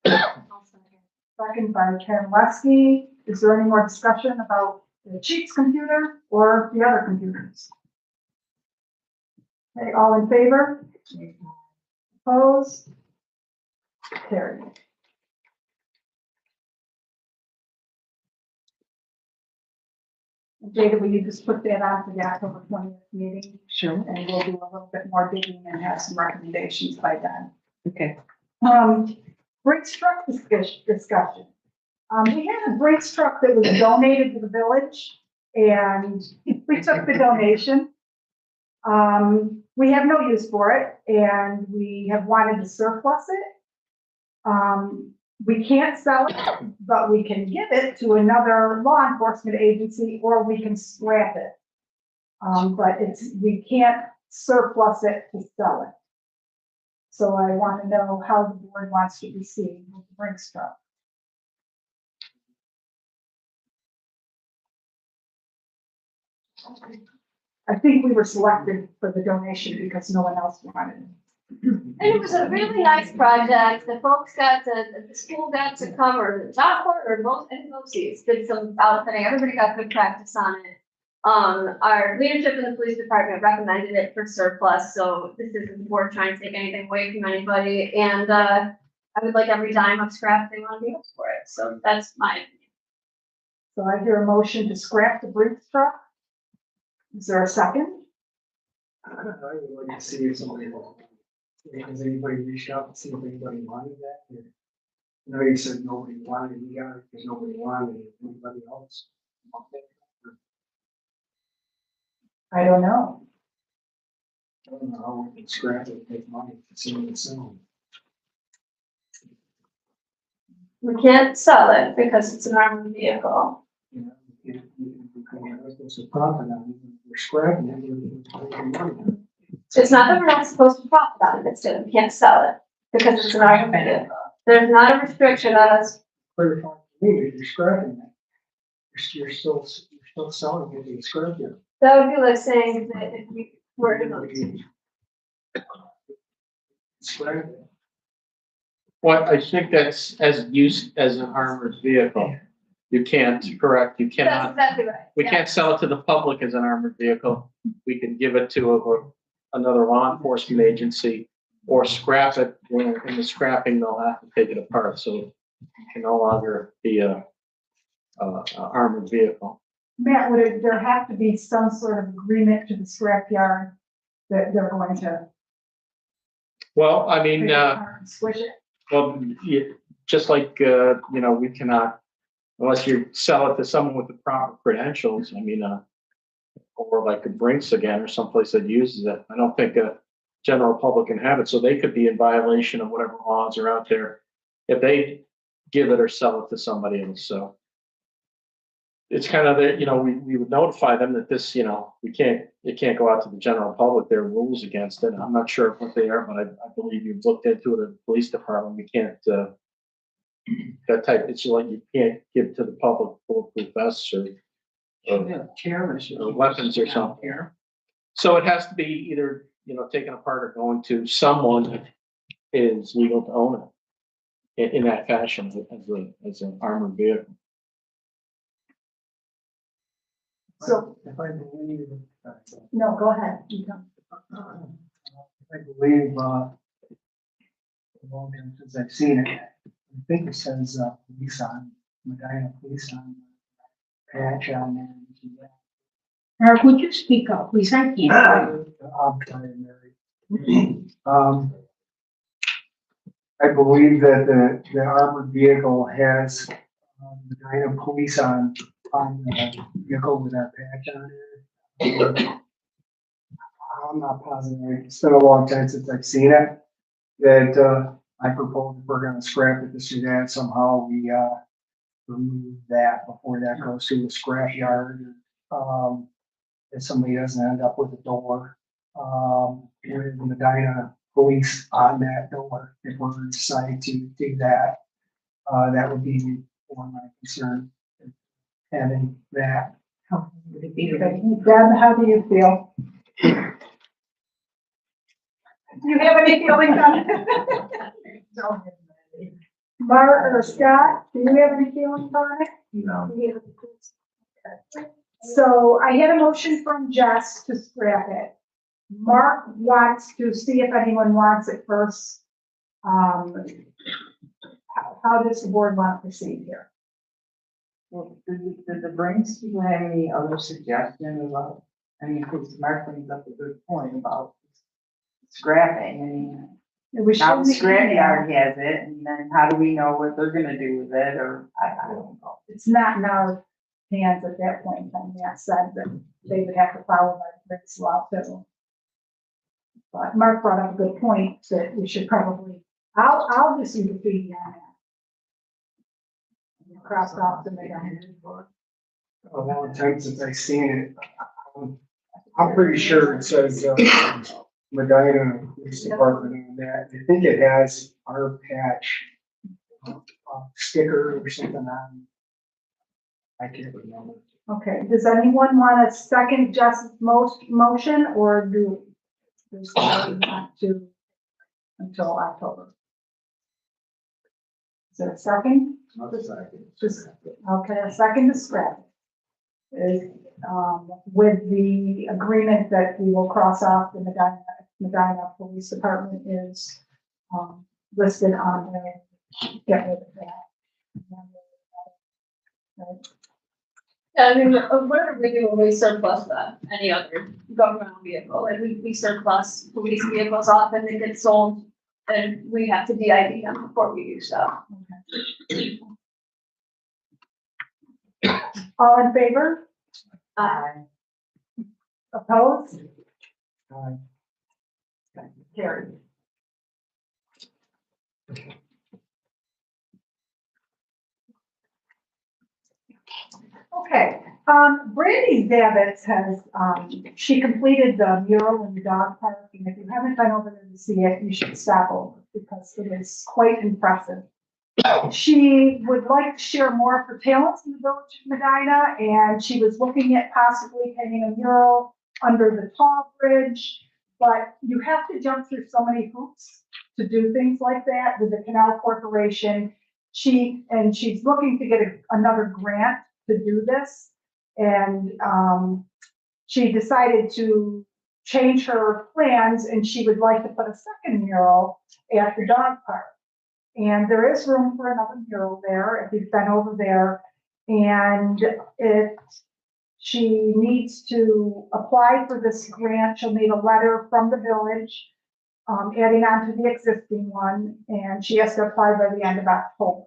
Second by Karen Wesky. Is there any more discussion about the chief's computer or the other computers? Okay, all in favor? Opposed? Carried. Jada, will you just put that on for the October 20th meeting? Sure. And we'll do a little bit more digging and have some recommendations by then. Okay. Brakes truck discussion. We had a brakes truck that was donated to the village and we took the donation. We have no use for it and we have wanted to surplus it. We can't sell it, but we can give it to another law enforcement agency or we can scrap it. But we can't surplus it to sell it. So I want to know how the board wants to proceed with the brakes truck. I think we were selected for the donation because no one else wanted it. And it was a really nice project. The folks the school got to come, or the job board, or both, and both seats did some outfitting. Everybody got good practice on it. Our leadership in the police department recommended it for surplus, so this isn't the board trying to take anything away from anybody. And, I would like every dime of scrap they want to be used for it. So that's my opinion. So I hear a motion to scrap the Brinks truck. Is there a second? I would like to see if somebody, has anybody reached out and see if anybody wanted that? I know you said nobody wanted, you got it, because nobody wanted it, anybody else? Want that? I don't know. I don't know how we can scrap it, make money, it's in its own. We can't sell it because it's an armored vehicle. You know, it's a profit on it, we're scrapping it, we're making money. It's not that we're not supposed to profit on it, it's that we can't sell it because it's an armored vehicle. There's not a restriction on us. Clarify to me, you're scrapping it. You're still selling it in scrapyard. That would be like saying that if we were to. Scrap it. Well, I think that's as used as an armored vehicle. You can't, correct, you That's cannot, exactly right. we Yeah. can't sell it to the public as an armored vehicle. We can give it to another law enforcement agency or scrap it. When in the scrapping, they'll have to take it apart, so it can no longer be a armored vehicle. Matt, there have to be some sort of agreement to the scrapyard that they're going to Well, I mean, pick it apart and switch it? well, just like, we cannot, unless you sell it to someone with the proper credentials, I mean, or like a Brinks again, or someplace that uses it, I don't think a general public can have it, so they could be in violation of whatever laws are out there if they give it or sell it to somebody else, so. It's kind of we would notify them that this, it can't go out to the general public. There are rules against it. I'm not sure what they are, but I believe you've looked into it at the police department. We can't, it's like you can't give to the public bulletproof vests or weapons or something. So it has to be either, taken apart or going to someone that is legal to own it in that fashion as an armored vehicle. So, If I believe, no, go ahead. You go. I believe, well, since I've seen it, I think it says, police on, Medina police on, patch on there. Mark, would you speak up, please? I can't. I'm trying, Mary. I believe that the armored vehicle has, Medina police on the vehicle with that patch on it. I'm not positive. It's been a long time since I've seen it. That, I propose if we're gonna scrap it, this or that, somehow we, remove that before that goes to the scrap yard. If somebody doesn't end up with a door, with the Medina police on that door, if we're deciding to do that, that would be one of my concern. Having that. Deb, how do you feel? Do you have any feelings on it? Mark or Scott, do you have any feelings on it? No. So I had a motion from Jess to scrap it. Mark wants to see if anyone wants it first. How does the board want to proceed here? Well, did the Brinks people have any other suggestion about, because Mark brings up a good point about scrapping, We now the shouldn't- scrapyard has it, and then how do we know what they're gonna do with it, or I don't know. It's not in our hands at that point in time. That said that they would have to follow by the Briggs law too. But Mark brought up a good point that we should probably, I'll just leave the fee on that. Crossed off the mega. A long time since I've seen it. I'm pretty sure it says, Medina Police Department on that. I think it has our patch sticker or something on. I can't remember. Okay, does anyone want to second Jess's motion or do somebody want to until October? Is there a second? Just, okay, a second to scrap. Is, with the agreement that we will cross off the Medina Police Department is, listed on there. Get rid of that. Right. Yeah, I mean, whatever we do, we surplus any other governmental vehicle, like we surplus police vehicles off and they get sold. And we have to DID them before we do so. All in favor? Uh, Opposed? Carried. Okay, Brandy Zavitz has, she completed the mural in the dog park, and if you haven't been over there to see it, you should stop over, because it is quite impressive. She would like to share more of her talents in the village of Medina, and she was looking at possibly painting a mural under the tall bridge, but you have to jump through so many hoops to do things like that with the Canal Corporation. She's looking to get another grant to do this, and she decided to change her plans, and she would like to put a second mural at the dog park. And there is room for another mural there if you've been over there. And she needs to apply for this grant. She'll need a letter from the village, adding on to the existing one, and she has to apply by the end of October.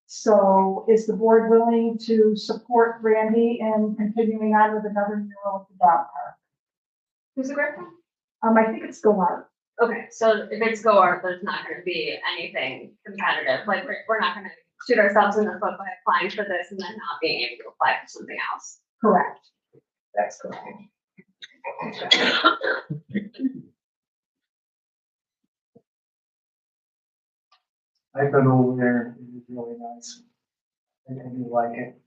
So is the board willing to support Randy in continuing on with another mural at the dog park? Who's the grant from? I think it's Go Art. Okay, so if it's Go Art, there's not gonna be anything competitive, like we're not gonna shoot ourselves in the foot by applying for this and then not being able to apply for something else. Correct. That's correct. I've been over there, it is really nice. I do like it.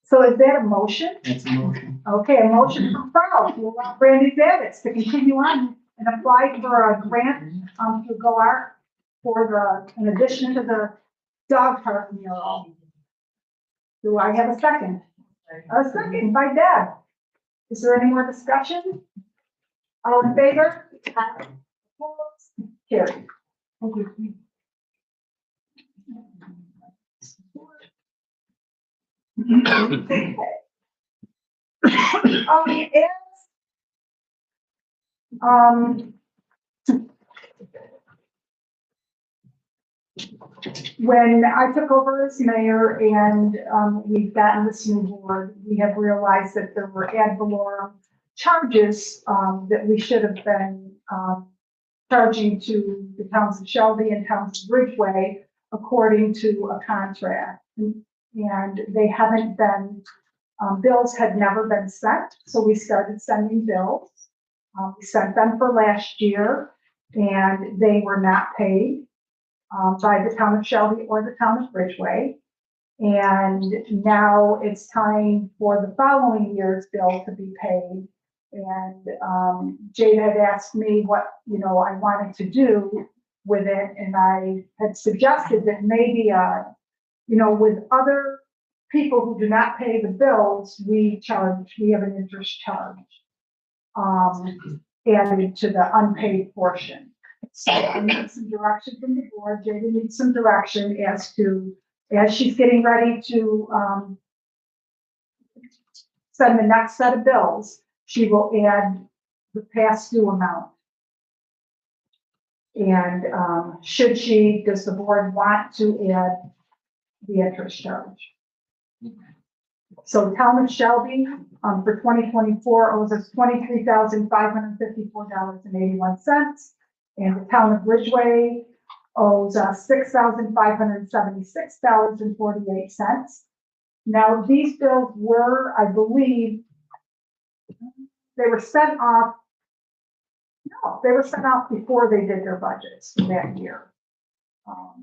So is that a motion? That's a motion. Okay, a motion from Carl to allow Brandy Zavitz to continue on and apply for a grant, through Go Art for in addition to the dog park mural. Do I have a second? A second by Deb. Is there any more discussion? All in favor? Opposed? Carried. Thank you. When I took over as mayor and we've gotten this new board, we have realized that there were ad valorem charges that we should have been charging to the towns of Shelby and towns of Ridgeway according to a contract. And they haven't been, bills had never been sent, so we started sending bills. We sent them for last year, and they were not paid by the town of Shelby or the town of Ridgeway. And now it's time for the following year's bill to be paid. And Jade had asked me what, I wanted to do with it, and I had suggested that maybe, with other people who do not pay the bills, we have an interest charge added to the unpaid portion. So I need some direction from the board. Jada needs some direction as she's getting ready to send the next set of bills, she will add the past due amount. And does the board want to add the interest charge? So the town of Shelby, for 2024 owes us $23,554.81. And the town of Ridgeway owes us $6,576.48. Now, these bills were, I believe, they were sent off before they did their budgets that year.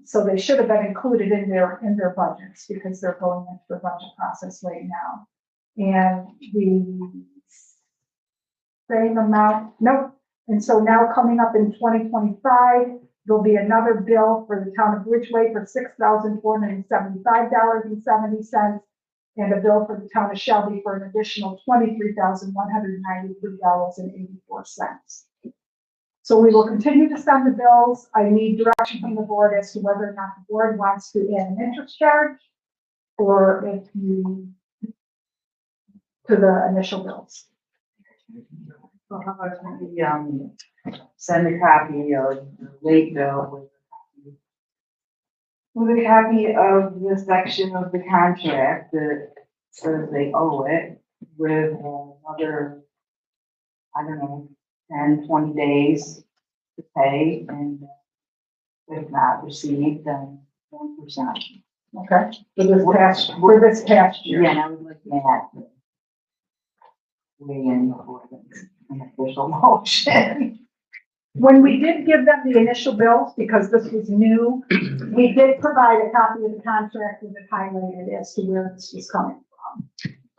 So they should have been included in their budgets because they're going into the budget process right now. And the same amount, nope. And so now coming up in 2025, there'll be another bill for the town of Ridgeway for $6,475.70, and a bill for the town of Shelby for an additional $23,193.84. So we will continue to send the bills. I need direction from the board as to whether or not the board wants to add an interest charge, or if you, to the initial bills. So how about we, send a copy of the late bill with a copy of the section of the contract that says they owe it with another, I don't know, 10, 20 days to pay, and if not received, then 1%. Okay, for this past year. Yeah, and I would like that. Weigh in before an official motion. When we did give them the initial bills, because this was new, we did provide a copy of the contract with it highlighted as to where this was coming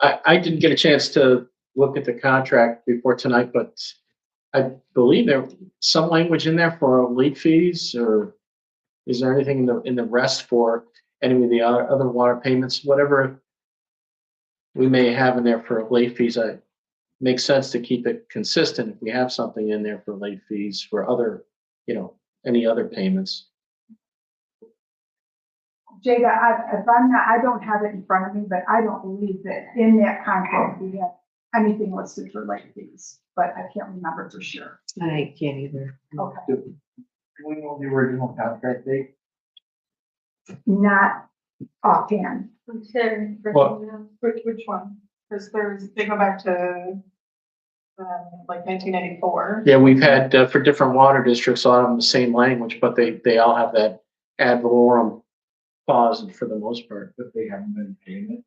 from. I didn't get a chance to look at the contract before tonight, but I believe there's some language in there for late fees, or is there anything in the rest for any of the other water payments, whatever we may have in there for late fees? Makes sense to keep it consistent if we have something in there for late fees for other, any other payments. Jada, I don't have it in front of me, but I don't believe that in that contract we have anything listed for late fees, but I can't remember for sure. I can't either. Okay, Do we know the original contract date? not offhand. Which one? Because they go back to, like 1994. Yeah, we've had for different water districts, a lot of them the same language, but they all have that ad valorem clause for the most part. But they haven't been paying it.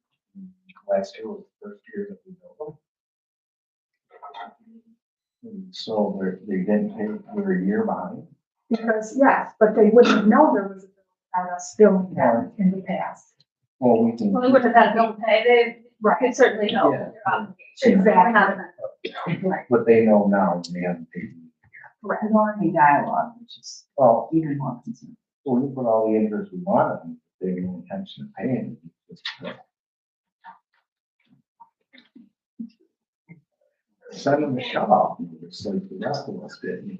Last year was the first year that we built them. And so they didn't pay, we're a year behind. Because, yes, but they wouldn't know there was a bill without us billing them in the past. Well, we can. Well, we wouldn't have had a bill to pay, they Right. could certainly know Yeah. their obligation. Exactly. Right. But they know now, and they haven't paid. Correct. There's already dialogue, which is Well, even more concerned. so we put all the interest we want on them, they have no intention of paying. It's just, send them to shut off, just like the rest of us did.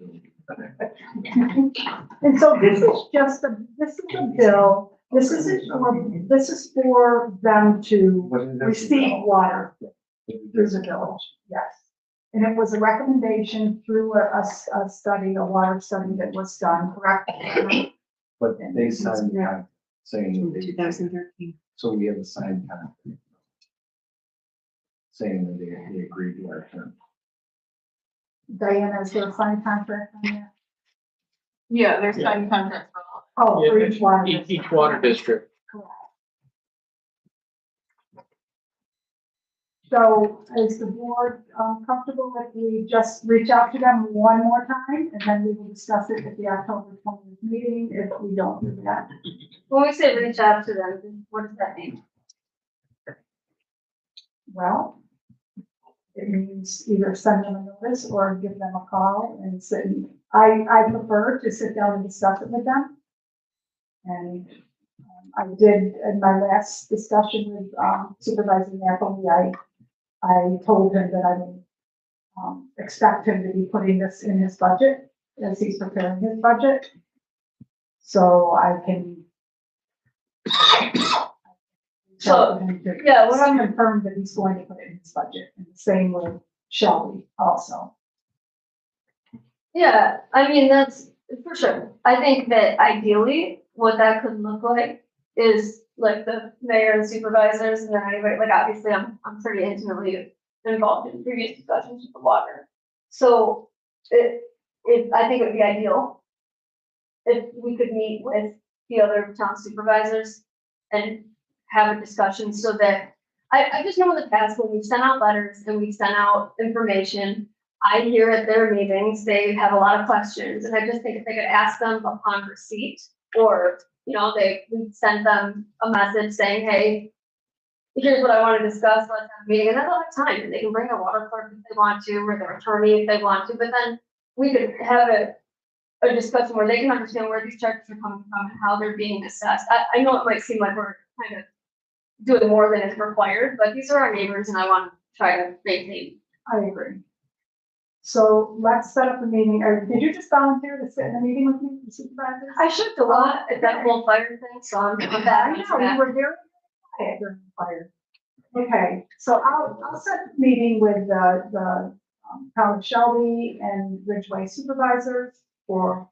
And so this is just this is a bill, this is for them to receive water through the village, yes. And it was a recommendation through a study, a water study that was done, correct? But they signed the contract saying that they. 2013. So we have a signed contract. Saying that they agreed to our terms. Diana, is there a signed contract on that? Yeah, there's signed contracts for all. Oh, for each water. Each water district. Correct. So is the board comfortable if we just reach out to them one more time, and then we will discuss it at the October 20th meeting if we don't do that? When we say reach out to them, what does that mean? Well, it means either send them a notice or give them a call and say, I prefer to sit down and discuss it with them. And I did in my last discussion with Supervisor Napoli, I told him that I would expect him to be putting this in his budget as he's preparing his budget. So I can. So, yeah, what I'm- confirmed that he's going to put it in his budget, and the same with Shelby also. Yeah, I mean, that's for sure. I think that ideally, what that could look like is like the mayor and supervisors, and then anybody, like obviously I'm pretty intimately involved in previous discussions with the water. So I think it would be ideal if we could meet with the other town supervisors and have a discussion so that, I just know in the past when we've sent out letters and we've sent out information, I hear at their meetings, they have a lot of questions, and I just think if they could ask them upon receipt, Or, we send them a message saying, hey, here's what I want to discuss, let's have a meeting, and they'll have time, and they can bring a water clerk if they want to, or their attorney if they want to, but then we could have a discussion where they can understand where these charges are coming from and how they're being assessed. I know it might seem like we're kind of doing more than is required, but these are our neighbors and I want to try to maintain. I agree. So let's set up a meeting, or did you just volunteer to sit in a meeting with me, the supervisors? I shipped a lot at that whole fire thing, so I'm I back. know, you were very quiet during the fire. Okay, so I'll set the meeting with the Town of Shelby and Ridgeway supervisors for.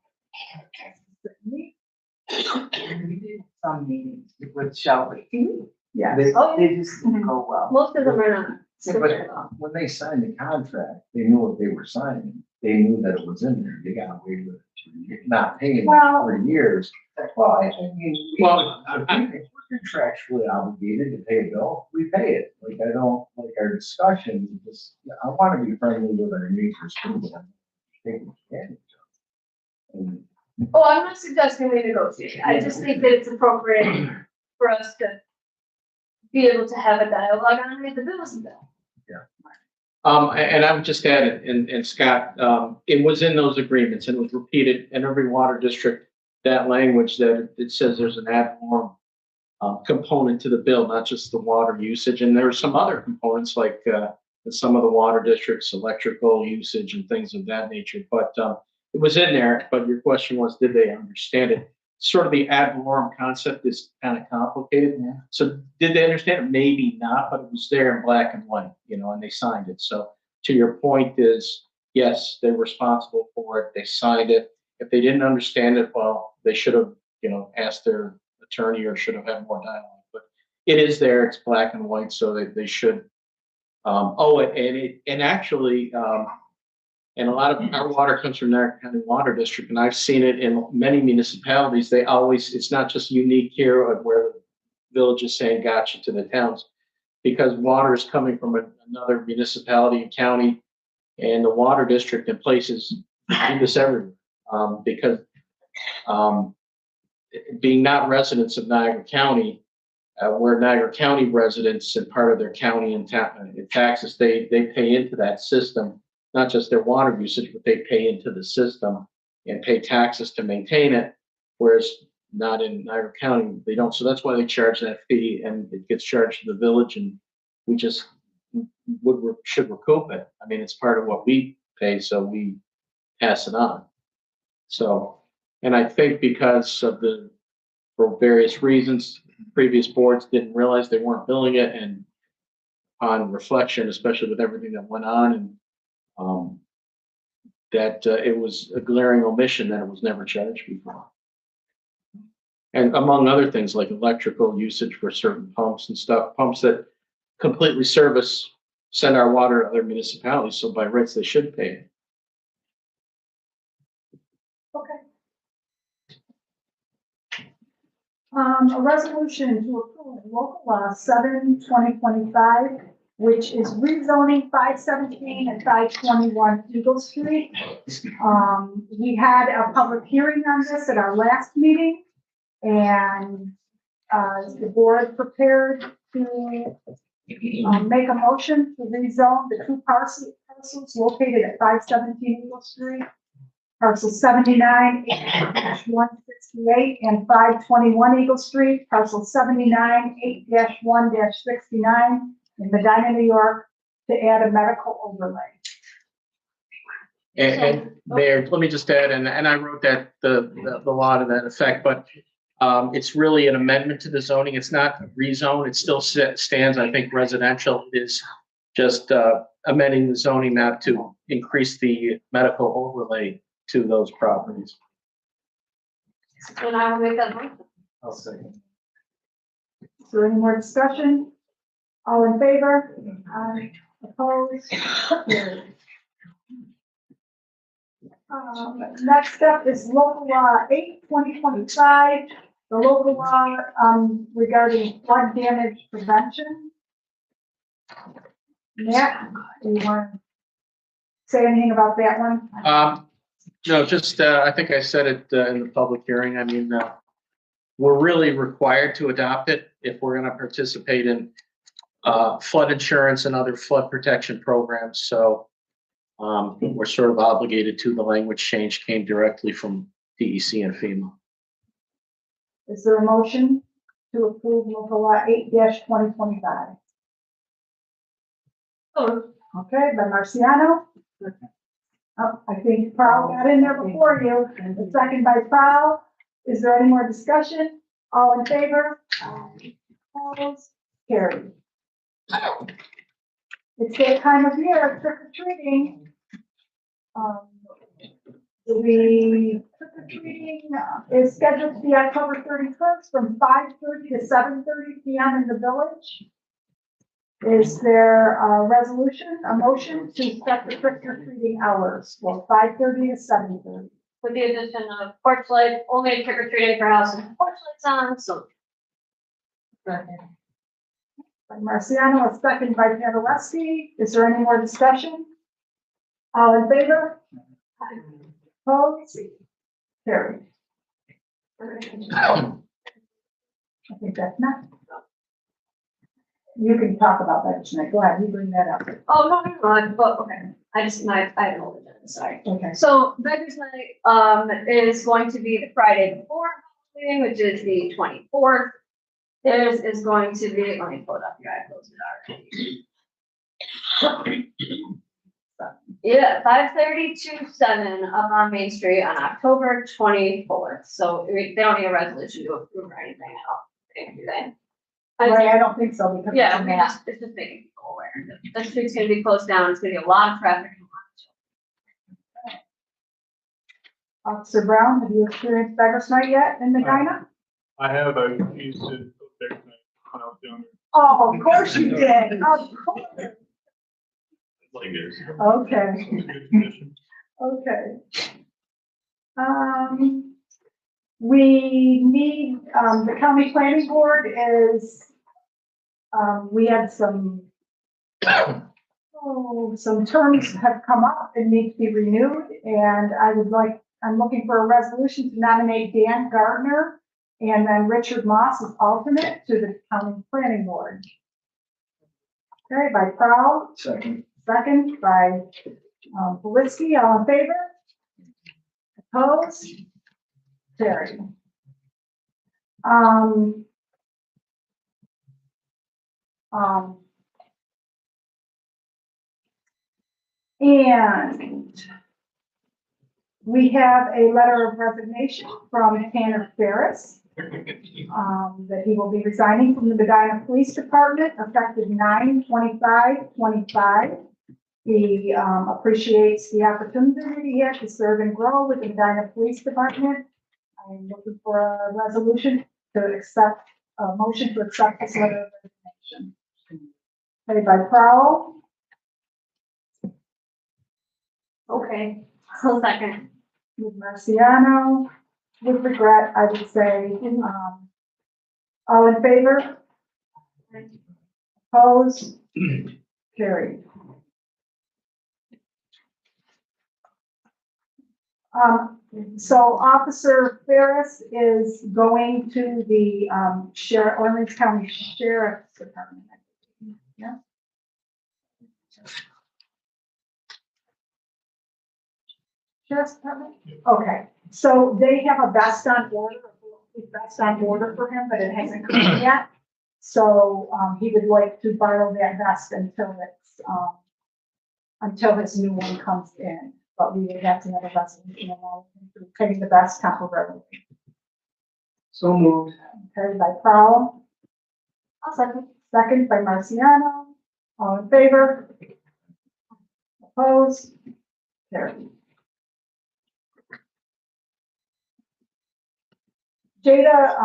Some meetings with Shelby. Yes. They just didn't go well. Most of them are not. Yeah, but when they signed the contract, they knew what they were signing. They knew that it was in there. They got away with it. Not paying Well- for years. Well, I mean, Well, if we're contractually obligated to pay a bill, we pay it. Like, I don't, like our discussion, just, I want to be friendly with our neighbors too, but I'm taking advantage of it. And Oh, I'm not suggesting we negotiate. I just think that it's appropriate for us to be able to have a dialogue on it. The bill is a bill. And I would just add it, and Scott, it was in those agreements and it was repeated in every water district, that language that it says there's an ad valorem component to the bill, not just the water usage. And there are some other components like in some of the water districts, electrical usage and things of that nature. But it was in there, but your question was, did they understand it? Sort of the ad valorem concept is kind of complicated. Yeah. So did they understand it? Maybe not, but it was there in black and white, and they signed it. So to your point is, yes, they're responsible for it. They signed it. If they didn't understand it, well, they should have, asked their attorney or should have had more dialogue. But it is there. It's black and white, so they should owe it. And actually, and a lot of our water comes from Niagara County Water District, and I've seen it in many municipalities. It's not just unique here where the village is saying gotcha to the towns, because water is coming from another municipality and county, and the water district in places do this everywhere. Because being not residents of Niagara County, we're Niagara County residents and part of their county and taxes, they pay into that system. Not just their water usage, but they pay into the system and pay taxes to maintain it, whereas not in Niagara County, they don't. So that's why they charge that fee, and it gets charged to the village, and we just should recoup it. I mean, it's part of what we pay, so we pass it on. So, and I think because for various reasons, previous boards didn't realize they weren't billing it, and on reflection, especially with everything that went on, and that it was a glaring omission that it was never charged before. And among other things like electrical usage for certain pumps and stuff, pumps that completely send our water to other municipalities. So by rights, they should pay it. Okay. A resolution to approve local law 7/2025, which is rezoning 517 and 521 Eagle Street. We had a public hearing on this at our last meeting, and the board prepared to make a motion to rezone the two parcels located at 517 Eagle Street, parcel 79-168 and 521 Eagle Street, parcel 79-8-1-69 in Medina, New York, to add a medical overlay. And there, let me just add, and I wrote that the law to that effect, but it's really an amendment to the zoning. It's not rezone. It still stands, I think, residential. It is just amending the zoning map to increase the medical overlay to those properties. And I will make that motion. I'll say, Is there any more discussion? All in favor? Aye. Opposed? Carried. Next up is local law 8/2025, the local law regarding flood damage prevention. Matt, do you want to say anything about that one? No, just I think I said it in the public hearing. I mean, we're really required to adopt it if we're gonna participate in flood insurance and other flood protection programs. So we're sort of obligated to. The language change came directly from DEC and FEMA. Is there a motion to approve local law 8-2025? Okay, by Marciano. Oh, I think Carl got in there before you. The second by Carl. Is there any more discussion? All in favor? Opposed? Carried. It's that time of year, trick or treating. The trick or treating is scheduled to be October 31st from 5:30 to 7:30 p.m. in the village. Is there a resolution, a motion to set the trick or treating hours for 5:30 to 7:30? With the addition of porch light, only trick or treating for houses with porch lights on, so. By Marciano, a second by Paderewski. Is there any more discussion? All in favor? Opposed? Carried. I think that's not. You can talk about that tonight. Go ahead, you bring that up. Oh, no, but, okay, I have an old agenda, sorry. Okay. So Beggars Night, is going to be the Friday before Halloween, which is the 24th. Theirs is going to be, let me pull it up here, I closed it already. Yeah, 5:30 to 7 up on Main Street on October 24th. So they don't need a resolution to approve or anything else. I don't think so because. Yeah, it's just making people aware. The street's gonna be closed down. It's gonna be a lot of traffic. Officer Brown, have you experienced Beggars Night yet in Medina? I have, I used to there when I was younger. Oh, of course you did. Of course. Like this. Okay. It's a good tradition. Okay. We need, the county planning board is, we had some terms have come up and need to be renewed, and I'm looking for a resolution to nominate Dan Gardner and then Richard Moss as alternate to the county planning board. Okay, by Prowl. Second. Second by, Politsky, all in favor? Opposed? Carried. And we have a letter of resignation from Tanner Ferris, that he will be resigning from the Medina Police Department effective 9/25/25. He appreciates the opportunity he had to serve and grow with the Medina Police Department. I'm looking for a resolution to accept, a motion to accept this letter of resignation. Made by Crowell. Okay, so second. With Marciano. With regret, I would say, all in favor? Opposed? Carried. So Officer Ferris is going to the Orleans County Sheriff's Department. Yeah. Sheriff's Department? Okay, so they have a vest on order for him, but it hasn't come yet. So he would like to borrow that vest until it's until his new one comes in. But we would have to have a resolution along with paying the vest temporarily. So moved. Okay, by Powell. I'll second. Second by Marciano. All in favor? Opposed? Carried. Jada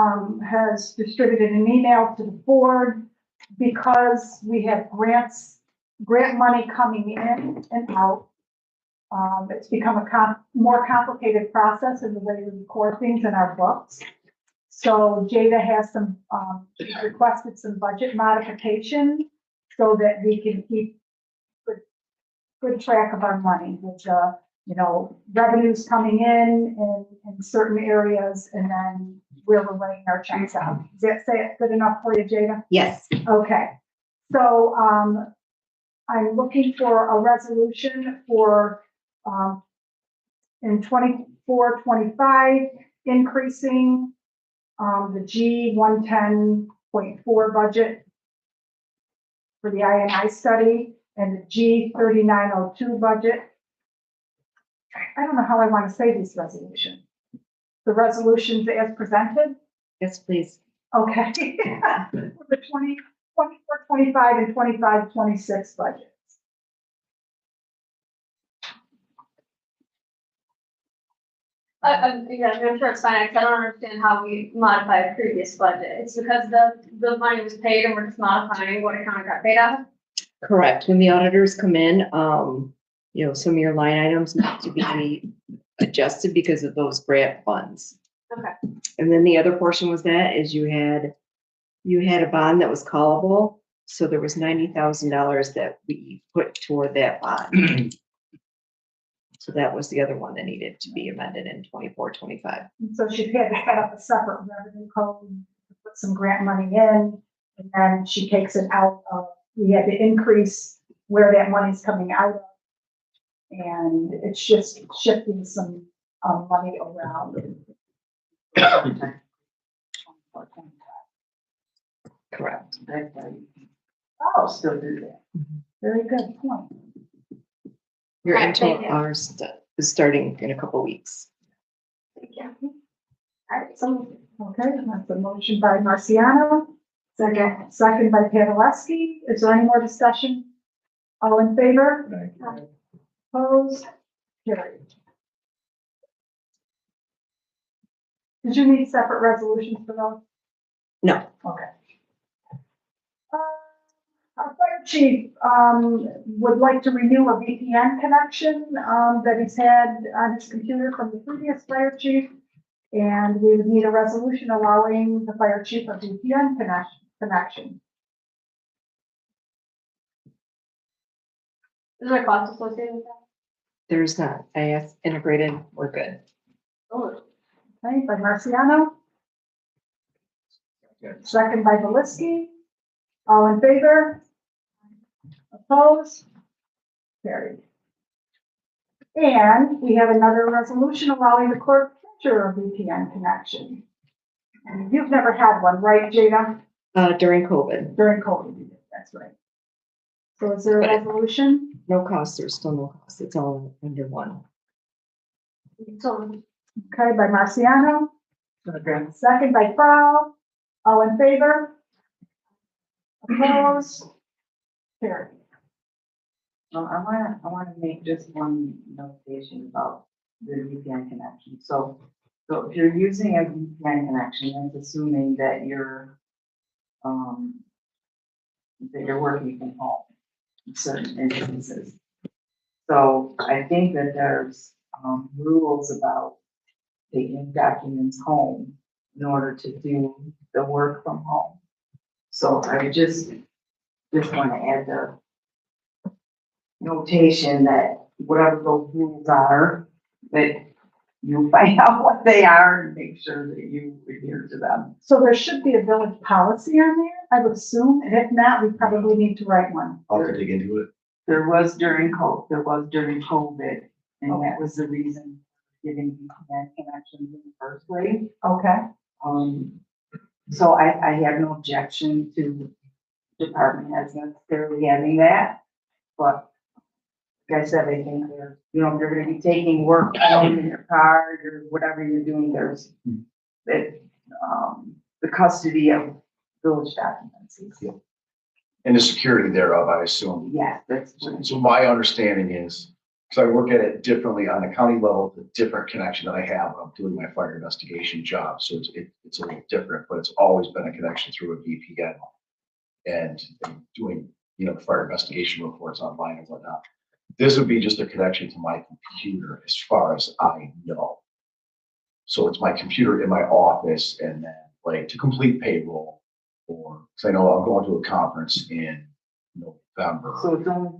has distributed an email to the board because we have grant money coming in and out. It's become a more complicated process in the way we record things in our books. So Jada has requested some budget modification so that we can keep good track of our money, which, revenues coming in certain areas and then where we're writing our checks out. Does that say it good enough for you, Jada? Yes, Okay, so, I'm looking for a resolution for, in 24-25 increasing, the G 110.4 budget for the INI study and the G 3902 budget. I don't know how I want to say this resolution. The resolutions as presented? yes, please. Okay. For the 24-25 and 25-26 budgets. Yeah, I'm sure it's fine, 'cause I don't understand how we modify a previous budget. It's because the money was paid and we're just modifying what account it got paid out of. Correct. When the auditors come in, some of your line items need to be adjusted because of those grant funds. Okay. And then the other portion was you had a bond that was callable. So there was $90,000 that we put toward that bond. So that was the other one that needed to be amended in 24-25. And so she had to set up a separate revenue code, to put some grant money in, and then she takes it out of, we had to increase where that money's coming out of. And it's just shifting some, money around. Correct. I'll still do that. Very good point. Your Right, thank internal you. hours is starting in a couple weeks. Thank you. All right, so Okay, that's a motion by Marciano. Second by Pavelski. Is there any more discussion? All in favor? Opposed? Carried. Did you need separate resolutions for those? No, Okay. Our fire chief, would like to renew a VPN connection, that he's had on his computer from the previous fire chief. And we would need a resolution allowing the fire chief a VPN connection. is there a cost associated with that? there's not. IS integrated, we're good. Oh, Okay, by Marciano. Second by Belisky. All in favor? Opposed? Carried. And we have another resolution allowing the clerk treasurer a VPN connection. And you've never had one, right, Jada? During COVID, During COVID, you did, that's right. So is there a resolution? no cost, there's still no cost. It's all under one. so Okay, by Marciano. Second by Frau. All in favor? Opposed? Carried. Well, I wanna make just one notation about the VPN connection. So if you're using a VPN connection, that's assuming that you're working from home in certain instances. So I think that there's, rules about taking documents home in order to do the work from home. So I would just want to add the notation that whatever those rules are, that you find out what they are and make sure that you adhere to them. So there should be a village policy on there, I would assume, and if not, we probably need to write one. I'll have to dig into it. There was during COVID, and that was the reason for giving VPN connections in the first place. Okay, So I have no objection to department heads necessarily having that, but like I said, I think they're, if you're gonna be taking work home in your car, or whatever you're doing, there's that, the custody of village documents. And the security thereof, I assume. Yeah, that's. So my understanding is, because I work at it differently on the county level, the different connection that I have when I'm doing my fire investigation job. So it's a little different, but it's always been a connection through a VPN. And doing, fire investigation reports online and whatnot. This would be just a connection to my computer as far as I know. So it's my computer in my office and then like to complete payroll or, because I know I'm going to a conference in November. So it's only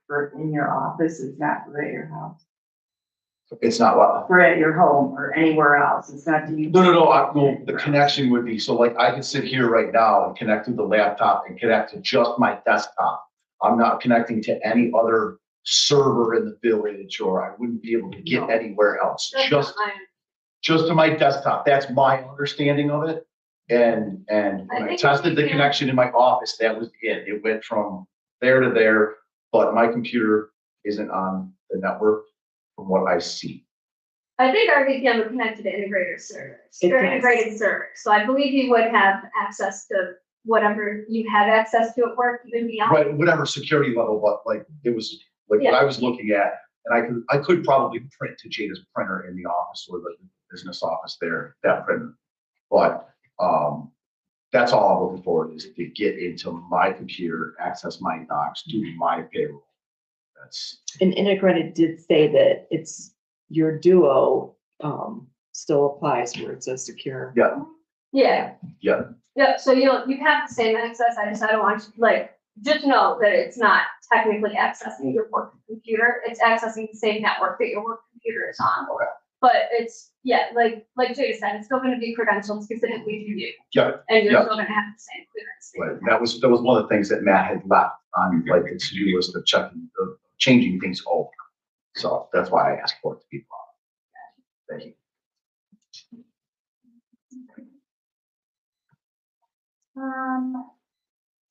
for in your office, it's not for at your house. It's not what? Or at your home or anywhere else, it's not to use. No, the connection would be, so like I can sit here right now and connect to the laptop and connect to just my desktop. I'm not connecting to any other server in the village, or I wouldn't be able to get anywhere else, That's just, not mine. just to my desktop. That's my understanding of it. And when I think tested the you can- connection in my office, that was it. It went from there to there, but my computer isn't on the network from what I see. I think our VPN would connect to the integrator servers, It or does. integrated servers. So I believe you would have access to whatever you have access to at work, even beyond. Right, whatever security level, but like, it was, like what I was looking at, and I could probably print to Jada's printer in the office or the business office there, that printer. But, that's all I'm looking for, is to get into my computer, access my docs, do my payroll. That's, And integrated did say that it's your Duo, still applies where it says secure. yeah, Yeah. yeah, Yeah, so you have the same access, I don't want you, like, just know that it's not technically accessing your work computer, it's accessing the same network that your work computer is on. Okay. But it's, like Jay said, it's still gonna be credentialed specifically to you, yeah. and you're Yeah. still gonna have the same clearance. But that was one of the things that Matt had left on like the to-do list of checking, of changing things over. So that's why I asked for it to be brought. Thank you.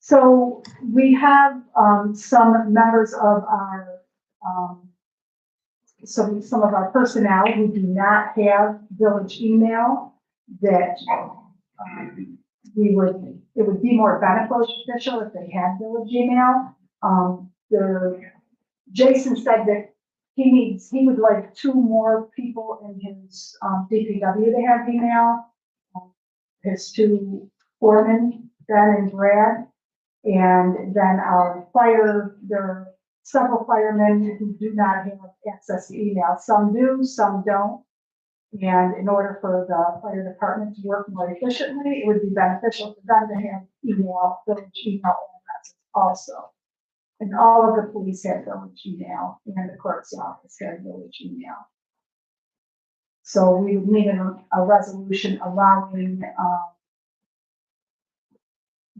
So we have, some members of our, some of our personnel who do not have village email that, it would be more beneficial if they had village email. Jason said that he would like 2 more people in his, DPW to have email. His 2 foremen, Ben and Brad. And then our there are several firemen who do not have access to email. Some do, some don't. And in order for the fire department to work more efficiently, it would be beneficial for them to have village email addresses also. And all of the police have village email, and the clerk's office has village email. So we would need a resolution allowing,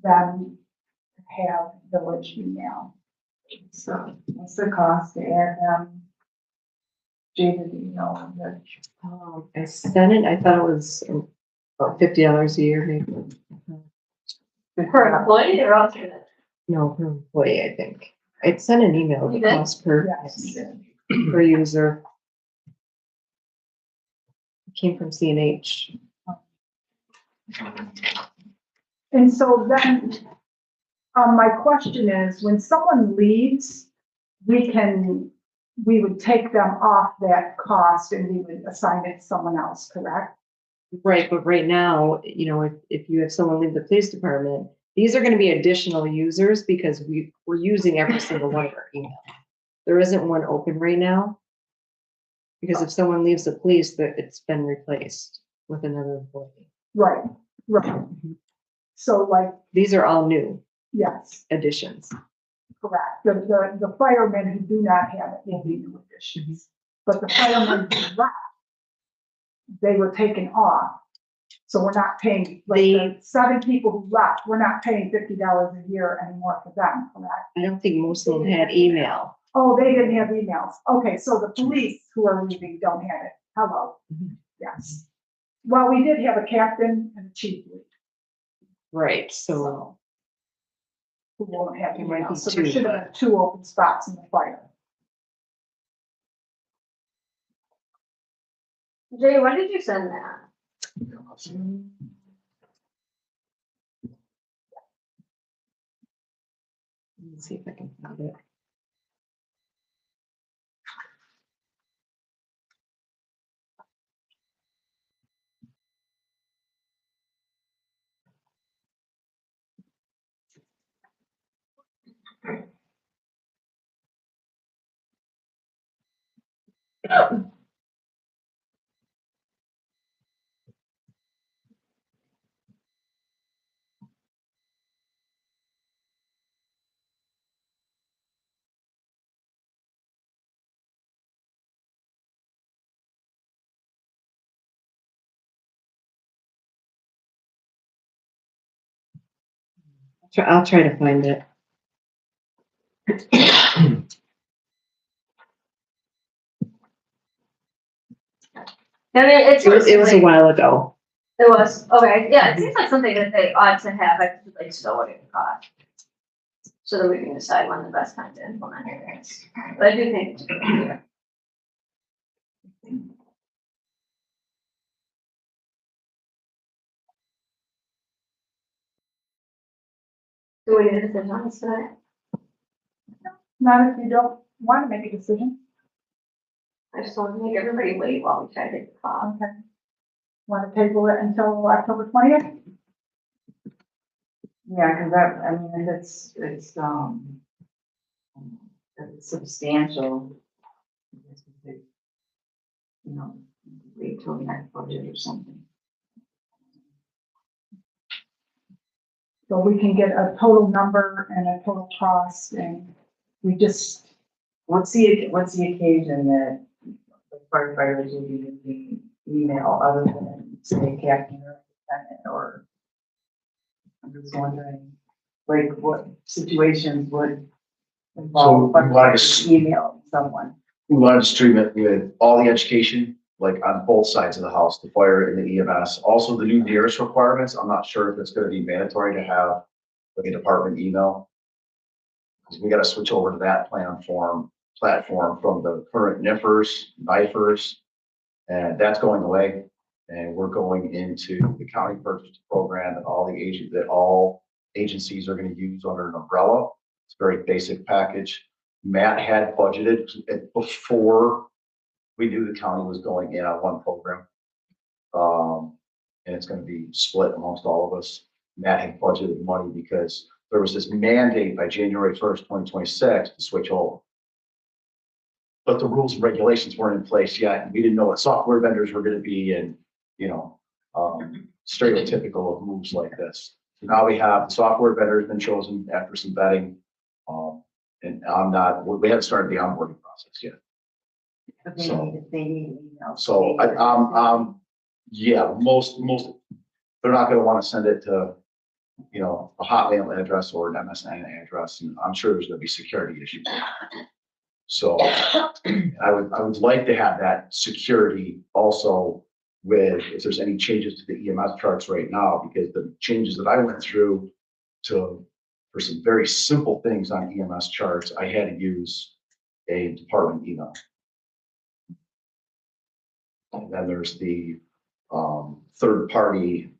them to have village email. So what's the cost to add them? Jada, do you know? I sent it, I thought it was about $50 a year, maybe. Per employee or alternate? No, per employee, I think. I sent an email, the You did? cost per, Yes. per user. It came from CNH. And so then, my question is, when someone leaves, we would take them off that cost and we would assign it to someone else, correct? Right, but right now, if you have someone leave the police department, these are gonna be additional users because we're using every single one of our email. There isn't one open right now. Because if someone leaves the police, that it's been replaced with another employee. Right. So like, These are all new yes, additions. correct. The firemen who do not have it will be new additions. But the firemen who left, they were taken off. So we're not paying, like the 7 people who left, we're not paying $50 a year anymore for them, correct? I don't think most of them had email. Oh, they didn't have emails. Okay, so the police who are leaving don't have it. Hello. Yes. Well, we did have a captain and a chief lead, Right, so so. Who won't have There might be emails, so there 2, should have been 2 open spots in the fire. Jay, when did you send that? let's see if I can find it. I'll try to find it. I mean, it seems It was a like, while ago. it was, okay, yeah, it seems like something that they ought to have, I could like still what it cost. So that we can decide when the best time to implement it is. But I do think it's a good idea. Do we need a decision on this tonight? Not if you don't want to make a decision. I just want to make everybody wait while we try to take the call. Okay. Want to table it until October 20th? Yeah, because that, I mean, it's substantial. You know, wait till the next budget or something. So we can get a total number and a total cost, and we just, What's the occasion that the firefighters will be using email other than say captain or lieutenant, or? I'm just wondering, like, what situations would involve So, we wanted to firefighters emailing someone? We wanted to stream it with all the education, like on both sides of the house, the fire and the EMS. Also, the new nearest requirements, I'm not sure if it's gonna be mandatory to have like a department email. Because we gotta switch over to that platform from the current NIFers, and that's going away. And we're going into the county purchase program that all agencies are gonna use under an umbrella. It's a very basic package. Matt had budgeted before we knew the county was going in on one program. And it's gonna be split amongst all of us. Matt had budgeted money because there was this mandate by January 1st, 2026 to switch over. But the rules and regulations weren't in place yet, and we didn't know what software vendors were gonna be, and, stereotypical of moves like this. So now we have, the software vendor has been chosen after some vetting. And we haven't started the onboarding process yet. If So- they need email. So yeah, most, they're not gonna wanna send it to, a Hotmail address or an MSN address, and I'm sure there's gonna be security issues. So I would like to have that security also with, if there's any changes to the EMS charts right now, because the changes that I went through for some very simple things on EMS charts, I had to use a department email. And then there's the third party,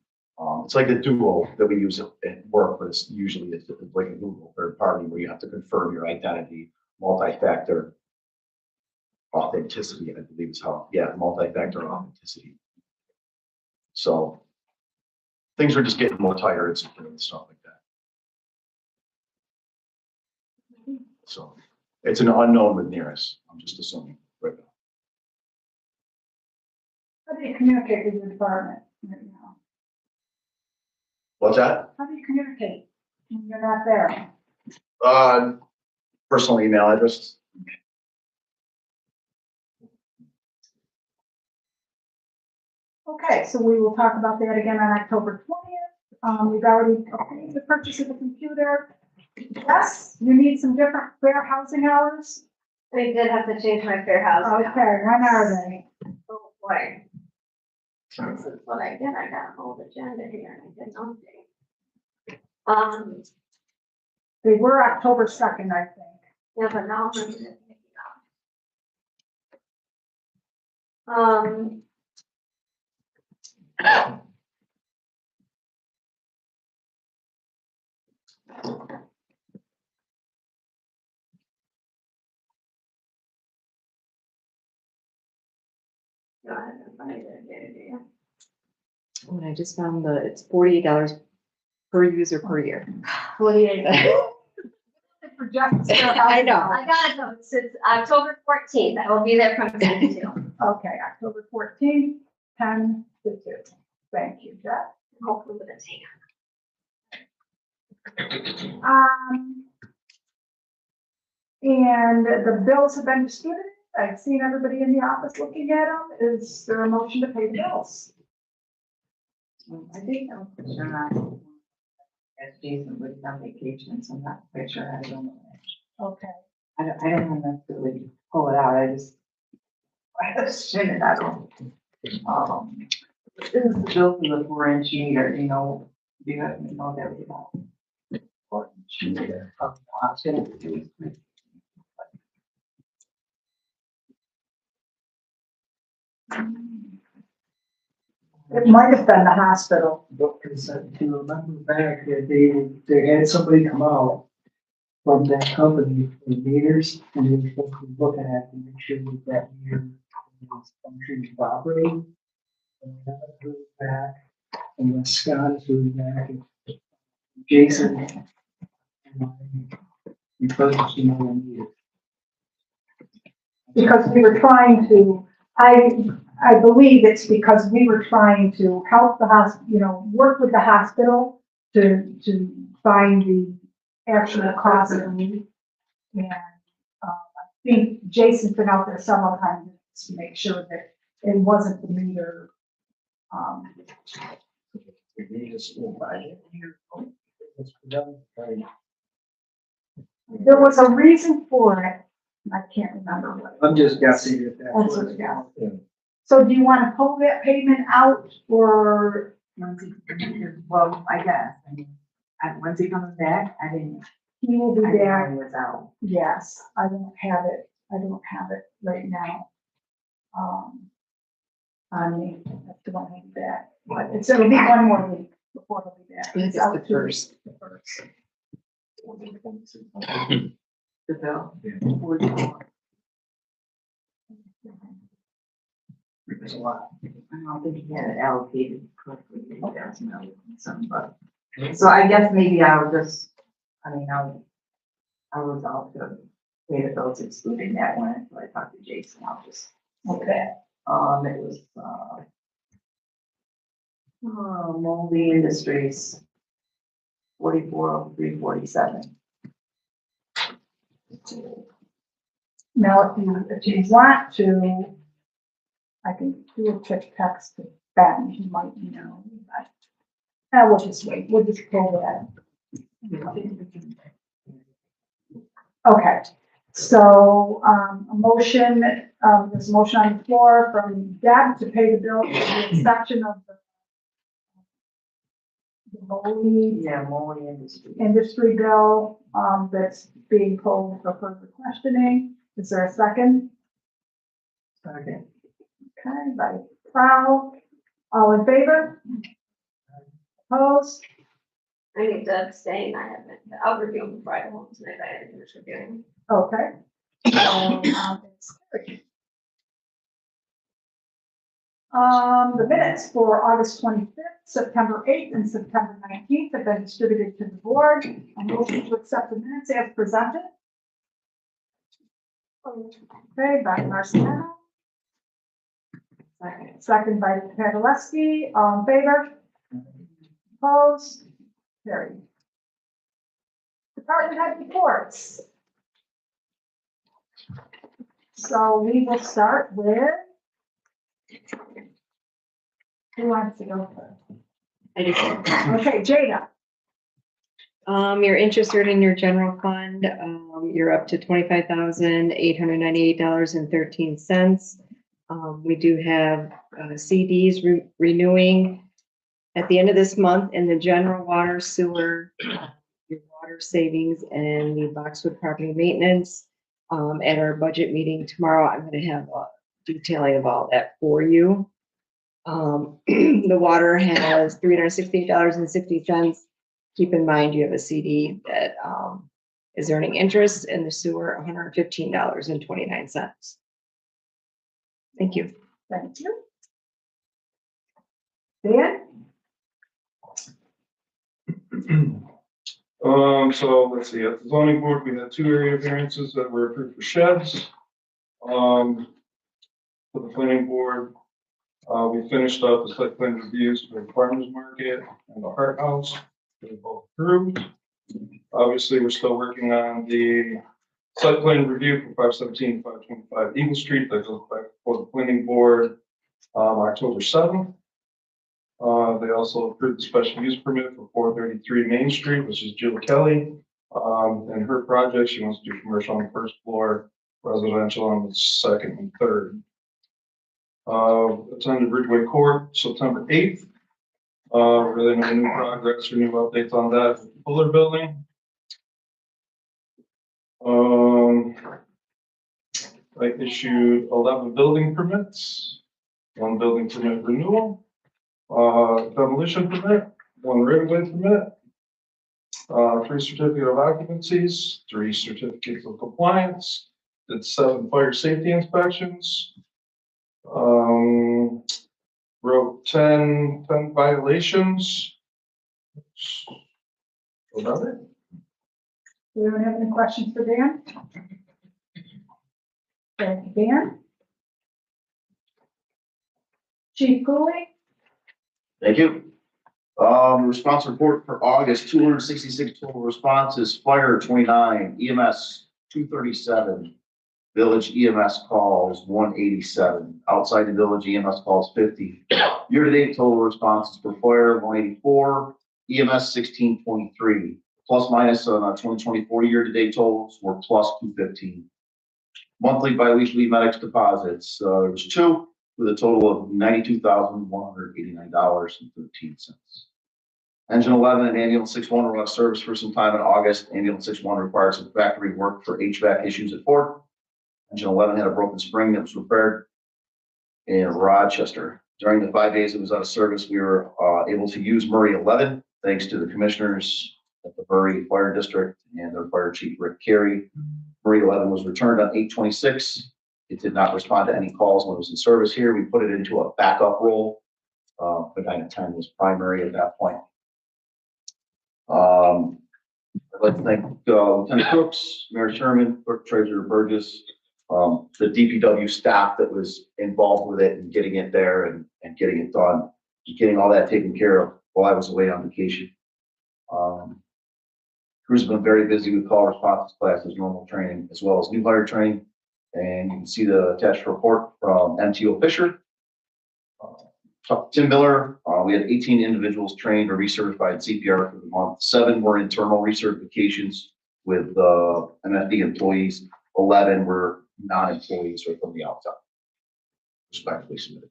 it's like a Duo that we use at work, but it's usually like a Google third party where you have to confirm your identity, multi-factor authenticity, I believe is multi-factor authenticity. So things are just getting more tighter and secure and stuff like that. So it's an unknown with nearest, I'm just assuming right now. how do you communicate with your department right now? What's that? How do you communicate when you're not there? Personal email addresses. Okay, so we will talk about that again on October 20th. We've already approved the purchase of the computer. Yes, you need some different fair housing hours? We did have to change my fair house. Okay, when are they? Oh, boy. This is what I did, I got a whole agenda here, and I did nothing. They were October 2nd, I think. Yeah, but now I'm gonna take it out. Go ahead and find it, yeah. And I just found it's $48 per user per year. 48. For just fair I housing know. hours. I got it, though. It's October 14th, I will be there from 10 to 2. Okay, October 14th, 10 to 2. Thank you, Jeff. Hopefully with a take. And the bills have been distributed. I've seen everybody in the office looking at them. Is there a motion to pay the bills? I think I'm sure. As Jason was on vacation, so I'm not quite sure how to do it. Okay. I don't want to necessarily pull it out, I just shit it out. This is the bill for the 4-inch meter, you know, do you have to know that we about 4-inch meter of the hospital? It might have been the hospital. Doctor said to remember back that they had somebody come out from that company for meters, and they were supposed to be looking at to make sure that that meter was functioning properly. And I haven't heard back, and Scott has heard back, and Jason, and I, because you know, meter. Because we were trying to, I believe it's because we were trying to help the work with the hospital to find the actual cause of the leak. And, I think Jason's been out there several times to make sure that it wasn't the meter. We need a school budget. There was a reason for it. I can't remember what. I'm just guessing if that's That's what what it's it is. about. So do you want to pull that payment out or? Well, I guess, I mean, when's he coming back? I didn't. He will be I didn't know back. he was out. Yes, I don't have it right now. On me, I still don't have it back, but it'll be one more week before it'll be back. I think it's out the to first. the first. The bill. There's a lot. I don't think he had it allocated correctly, maybe that's not some, but, so I guess maybe I'll just, I was out to pay the bills excluding that one, so I talked to Jason, I'll just. Okay. It was, Moldy Industries, 44,347. Now, if you want to, I can do a quick text to Ben, he might know, but we'll just wait, we'll just pull that. Okay, so, a motion, there's a motion on the floor from Deb to pay the bill for the inspection of the Moldy Yeah, Moldy Industries. industry bill, that's being pulled for further questioning. Is there a second? Okay. Okay, by Prowl, all in favor? Opposed? I need to abstain, I haven't, I'll review them before I go home tonight, I haven't finished reviewing. Okay. It's carried. The minutes for August 25th, September 8th, and September 19th have been distributed to the board. A motion to accept the minutes as presented. Okay, by Marciano. Second by Paderewski, all in favor? Opposed? Carried. Department head reports. So we will start with. Who wants to go first? I just, Okay, Jada. You're interested in your general fund, you're up to $25,898.13. We do have CDs renewing at the end of this month in the general water, sewer, your water savings, and the Boxwood property maintenance. At our budget meeting tomorrow, I'm going to have a detailing of all that for you. The water has $368.60. Keep in mind, you have a CD that is earning interest, and the sewer, $115.29. Thank you. Thank you. Dan? So let's see, at the zoning board, we had 2 area variances that were approved for sheds. For the planning board, we finished up the site plan reviews for the farmers market and the Hart House. They both approved. Obviously, we're still working on the site plan review for 517, 525 Eagle Street. That goes back before the planning board, October 7th. They also approved the special use permit for 433 Main Street, which is Jill Kelly. And her project, she wants to do commercial on the first floor, residential on the second and third. Attended Ridgeway Court September 8th. Really no new progress or new updates on that. Fuller Building. I issued 11 building permits, 1 building permit renewal, demolition permit, 1 right-of-way permit, 3 certificate of occupancies, 3 certificates of compliance, did 7 fire safety inspections, wrote 10 violations. About it. Do anyone have any questions for Dan? Thank you, Dan. Chief Cooley? Thank you. Response report for August, 266 total responses, fire 29, EMS 237, village EMS calls 187, outside the village EMS calls 50. Year-to-date total responses for fire 184, EMS 1623, plus minus on 2024 year-to-date totals were plus 215. Monthly biweekly medics deposits, there was 2 with a total of $92,189.13. Engine 11 and ambulance 61 were out of service for some time in August. Ambulance 61 required some factory work for HVAC issues at Fort. Engine 11 had a broken spring that was repaired in Rochester. During the 5 days it was out of service, we were able to use Murray 11, thanks to the commissioners at the Murray Fire District and their fire chief, Rick Carey. Murray 11 was returned on 8/26. It did not respond to any calls when it was in service here. We put it into a backup role. Medina 10 was primary at that point. I'd like to thank Lieutenant Crooks, Mayor Sherman, Clerk Treasurer Burgess, the DPW staff that was involved with it and getting it there and getting it done, getting all that taken care of while I was away on vacation. Crew's been very busy with call response classes, normal training, as well as new hire training. And you can see the attached report from MTO Fisher. Tim Miller, we had 18 individuals trained or recertified CPR for the month. 7 were internal recertifications with MFD employees. 11 were non-employees or from the outside. Respectfully submitted.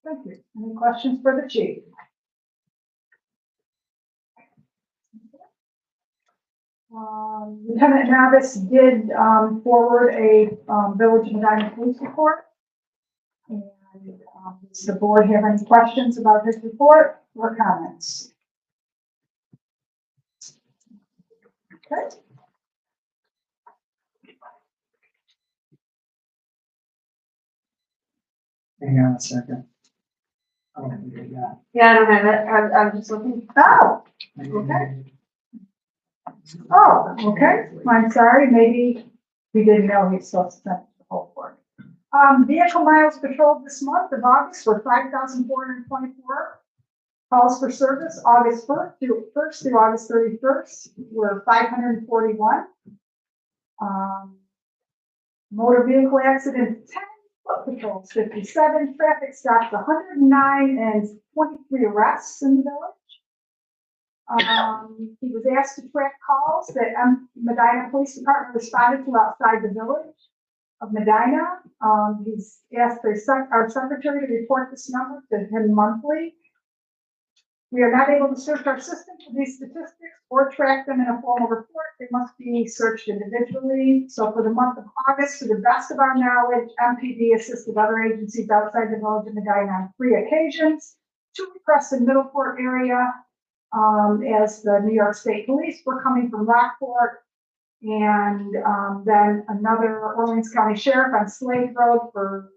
Thank you. Any questions for the chief? Lieutenant Navis did forward a Village of Medina police report. And does the board have any questions about his report or comments? Okay. Hang on a second. Oh, yeah. Yeah, I don't have it. I'm just looking. Oh, okay. Oh, okay. I'm sorry. Maybe we didn't know he's supposed to send the whole board. Vehicle miles patrolled this month of August were 5,424. Calls for service August 1st through August 31st were 541. Motor vehicle accidents 10, foot patrols 57, traffic stops 109, and 23 arrests in the village. He was asked to track calls that Medina Police Department responded to outside the village of Medina. He's asked our secretary to report this number to him monthly. We are not able to search our system for these statistics or track them in a formal report. They must be searched individually. So for the month of August, to the best of our knowledge, MPD assisted other agencies outside the village of Medina on 3 occasions, 2 requests in Middleport area, as the New York State Police were coming from Rockport, and then another Orleans County Sheriff on Slade Road for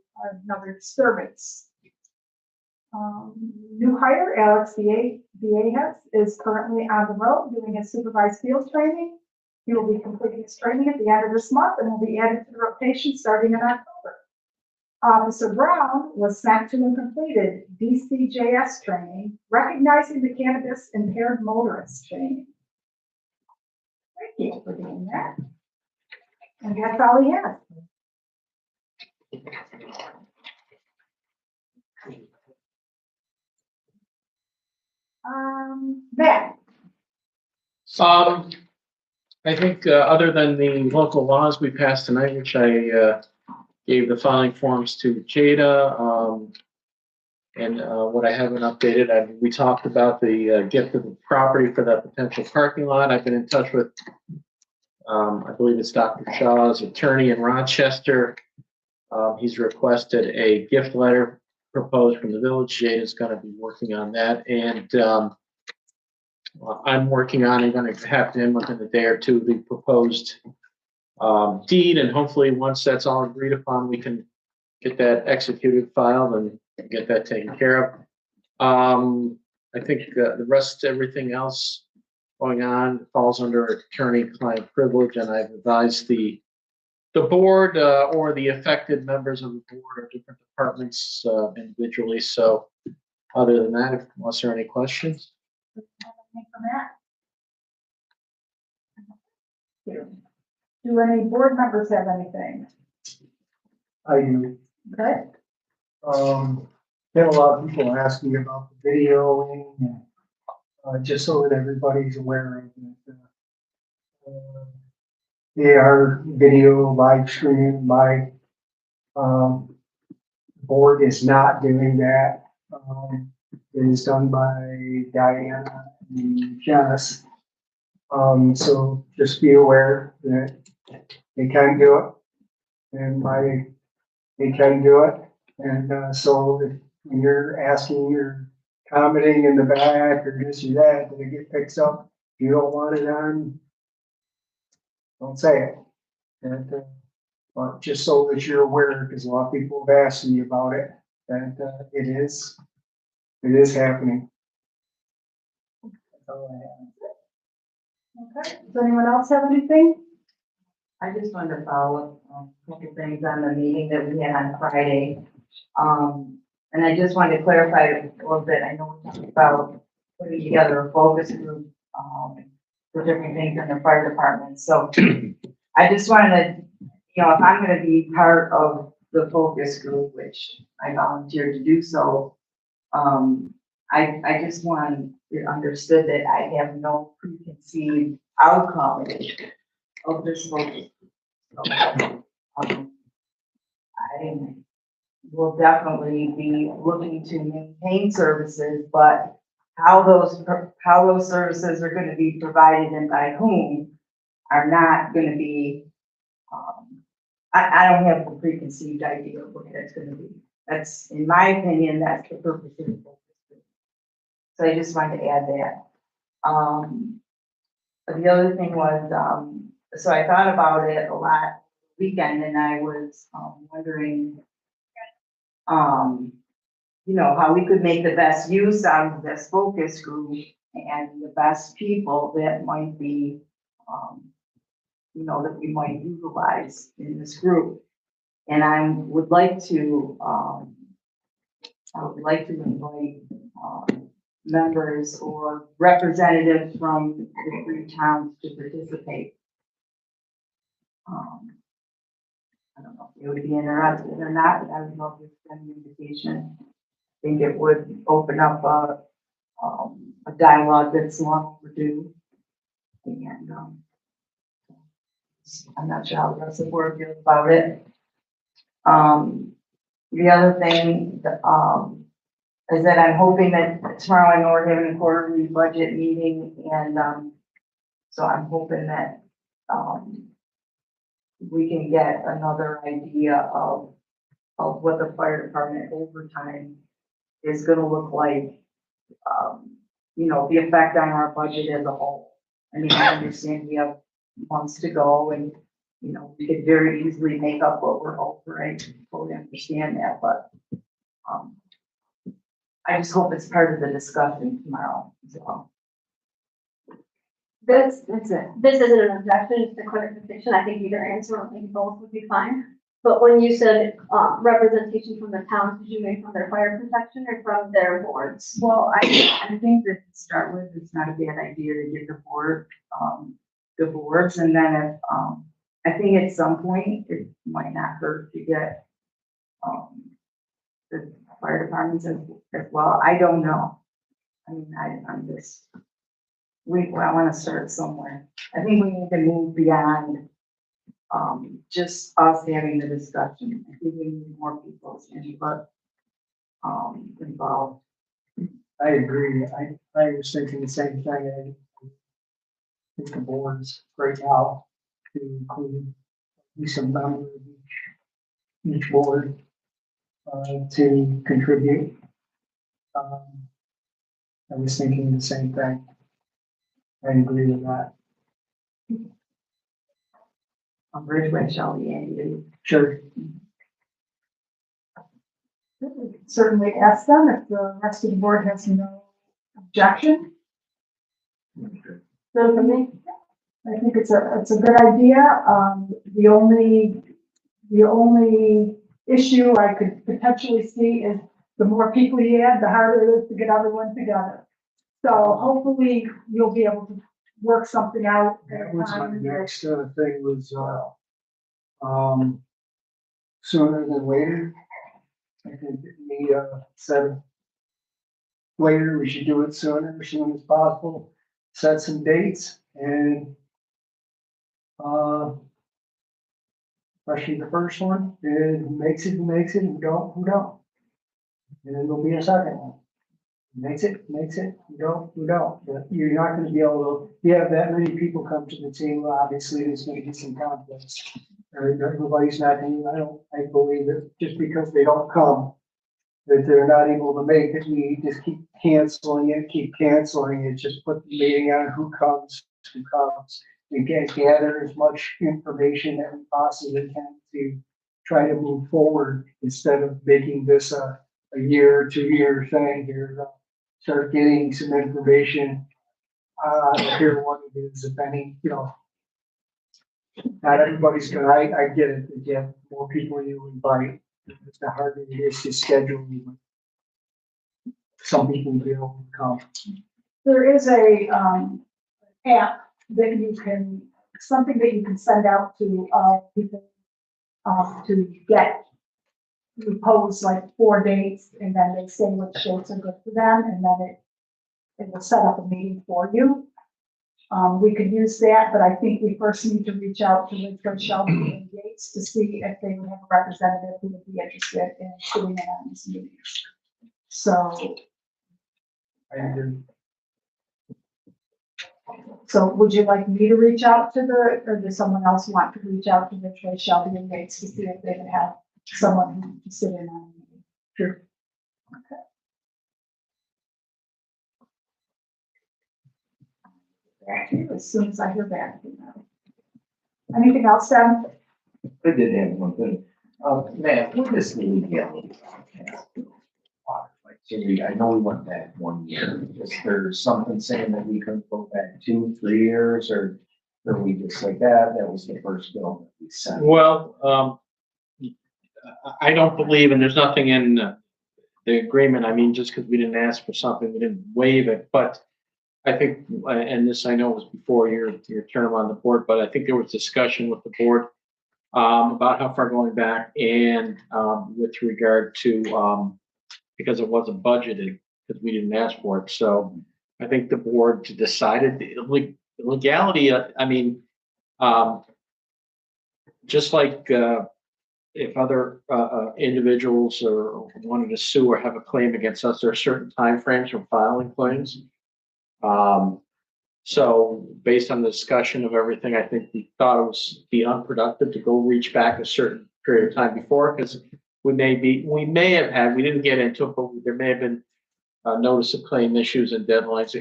another disturbance. New hire, Alex Viejas, is currently on the road doing his supervised field training. He will be completing his training at the end of this month and will be added to the rotation starting in October. Officer Brown was sent to and completed DCJS training, recognizing the cannabis impaired motorist training. Thank you for doing that. And that's all he has. Matt, I think, other than the local laws we passed tonight, which I, gave the filing forms to Jada, and, what I haven't updated, we talked about the, gift of the property for that potential parking lot. I've been in touch with, I believe it's Dr. Shaw's attorney in Rochester. He's requested a gift letter proposed from the village. Jada's gonna be working on that, and, I'm working on, I'm gonna have to in within a day or two, the proposed deed, and hopefully, once that's all agreed upon, we can get that executed, filed, and get that taken care of. I think the rest, everything else going on falls under attorney-client privilege, and I've advised the board or the affected members of the board of different departments individually. So other than that, unless there are any questions? do any board members have anything? I do. Okay, Had a lot of people ask me about the videoing, and, just so that everybody's aware of it. They are video live streaming. My, board is not doing that. It is done by Diana and Janice. So just be aware that they can do it, and they can do it. And so if you're asking, you're commenting in the back or this or that, that it get picked up, if you don't want it on, don't say it. And but just so that you're aware, because a lot of people have asked me about it, and it is happening. That's all I have. okay. Does anyone else have anything? I just wanted to follow up a couple things on the meeting that we had on Friday. And I just wanted to clarify a little bit. I know we talked about putting together a focus group, for different things in the fire department. So I just wanted to, if I'm gonna be part of the focus group, which I volunteered to do so, I just want it understood that I have no preconceived outcome of this focus. So, I will definitely be looking to maintain services, but how those services are gonna be provided and by whom are not gonna be, I don't have the preconceived idea of what that's gonna be. That's, in my opinion, that's the purpose of the focus group. So I just wanted to add that. The other thing was, so I thought about it a lot weekend, and I was wondering, how we could make the best use out of this focus group and the best people that might be, that we might utilize in this group. And I would like to invite members or representatives from the 3 towns to participate. I don't know if you would be interested or not, but I would love to send an invitation. I think it would open up a dialogue that's long overdue. And I'm not sure how the rest of the board feels about it. The other thing is that I'm hoping that tomorrow, I know we're having a quarterly budget meeting, and so I'm hoping that we can get another idea of what the fire department overtime is gonna look like, the effect on our budget as a whole. I mean, I understand we have months to go, and, we could very easily make up what we're over. I totally understand that, but I just hope it's part of the discussion tomorrow, so. This That's it. This isn't an objection, it's a clarification. I think either answer or maybe both would be fine. But when you said, representation from the towns, did you mean from their fire protection or from their boards? Well, I think that to start with, it's not a bad idea to get the boards, and then if, I think at some point, it might not hurt to get, the fire departments as well. I don't know. I mean, I'm just I wanna start somewhere. I think we need to move beyond, just us having the discussion. I think we need more people's input, involved. I agree. I was thinking the same thing. I think the board's right now to include at least some member of each board to contribute. I was thinking the same thing. I agree with that. Bridgeway shall be Andy. Sure. Certainly ask them if the rest of the board has no objection. So for me, I think it's a good idea. The only issue I could potentially see is the more people you add, the harder it is to get everyone together. So hopefully you'll be able to work something out. That was my next thing was, sooner than later. I think we said later, we should do it sooner, as soon as possible, set some dates and especially the first one, and who makes it, who don't, who don't. And then there'll be a second one. Makes it, who don't. But you're not gonna be able to, you have that many people come to the table, obviously, there's gonna be some conflicts. Everybody's not gonna, I believe that just because they don't come, that they're not able to make it, we just keep canceling it, just put the meeting on who comes. We can gather as much information that we possibly can to try to move forward instead of making this a year or 2 year thing here. Start getting some information, hear what it is, if any, not everybody's gonna, I get it, if you have more people you invite, it's the harder it is to schedule. Some people will be able to come. There is a app that you can, something that you can send out to people to get, you pose like 4 dates and then they say which dates are good for them and then it will set up a meeting for you. We could use that, but I think we first need to reach out to Richard Shelby and Gates to see if they would have a representative who would be interested in sitting in on these meetings. So. I agree. So would you like me to reach out to or does someone else want to reach out to Richard Shelby and Gates to see if they can have someone who can sit in on the meeting? Sure. Okay. Back to you as soon as I hear back from them. Anything else, Sam? I did have one thing. Matt, what is the legality? Like, so I know we went back 1 year. Is there something saying that we couldn't go back 2, 3 years, or are we just like that? That was the first bill that we sent. Well, I don't believe, and there's nothing in the agreement. I mean, just because we didn't ask for something, we didn't waive it. But I think, and this I know was before your term on the board, but I think there was discussion with the board about how far going back and with regard to because it wasn't budgeted because we didn't ask for it. So I think the board decided the legality. I mean, just like if other individuals or wanted to sue or have a claim against us, there are certain timeframes for filing claims. So based on the discussion of everything, I think we thought it was be unproductive to go reach back a certain period of time before, because we may have had, we didn't get into it, but there may have been notice of claim issues and deadlines,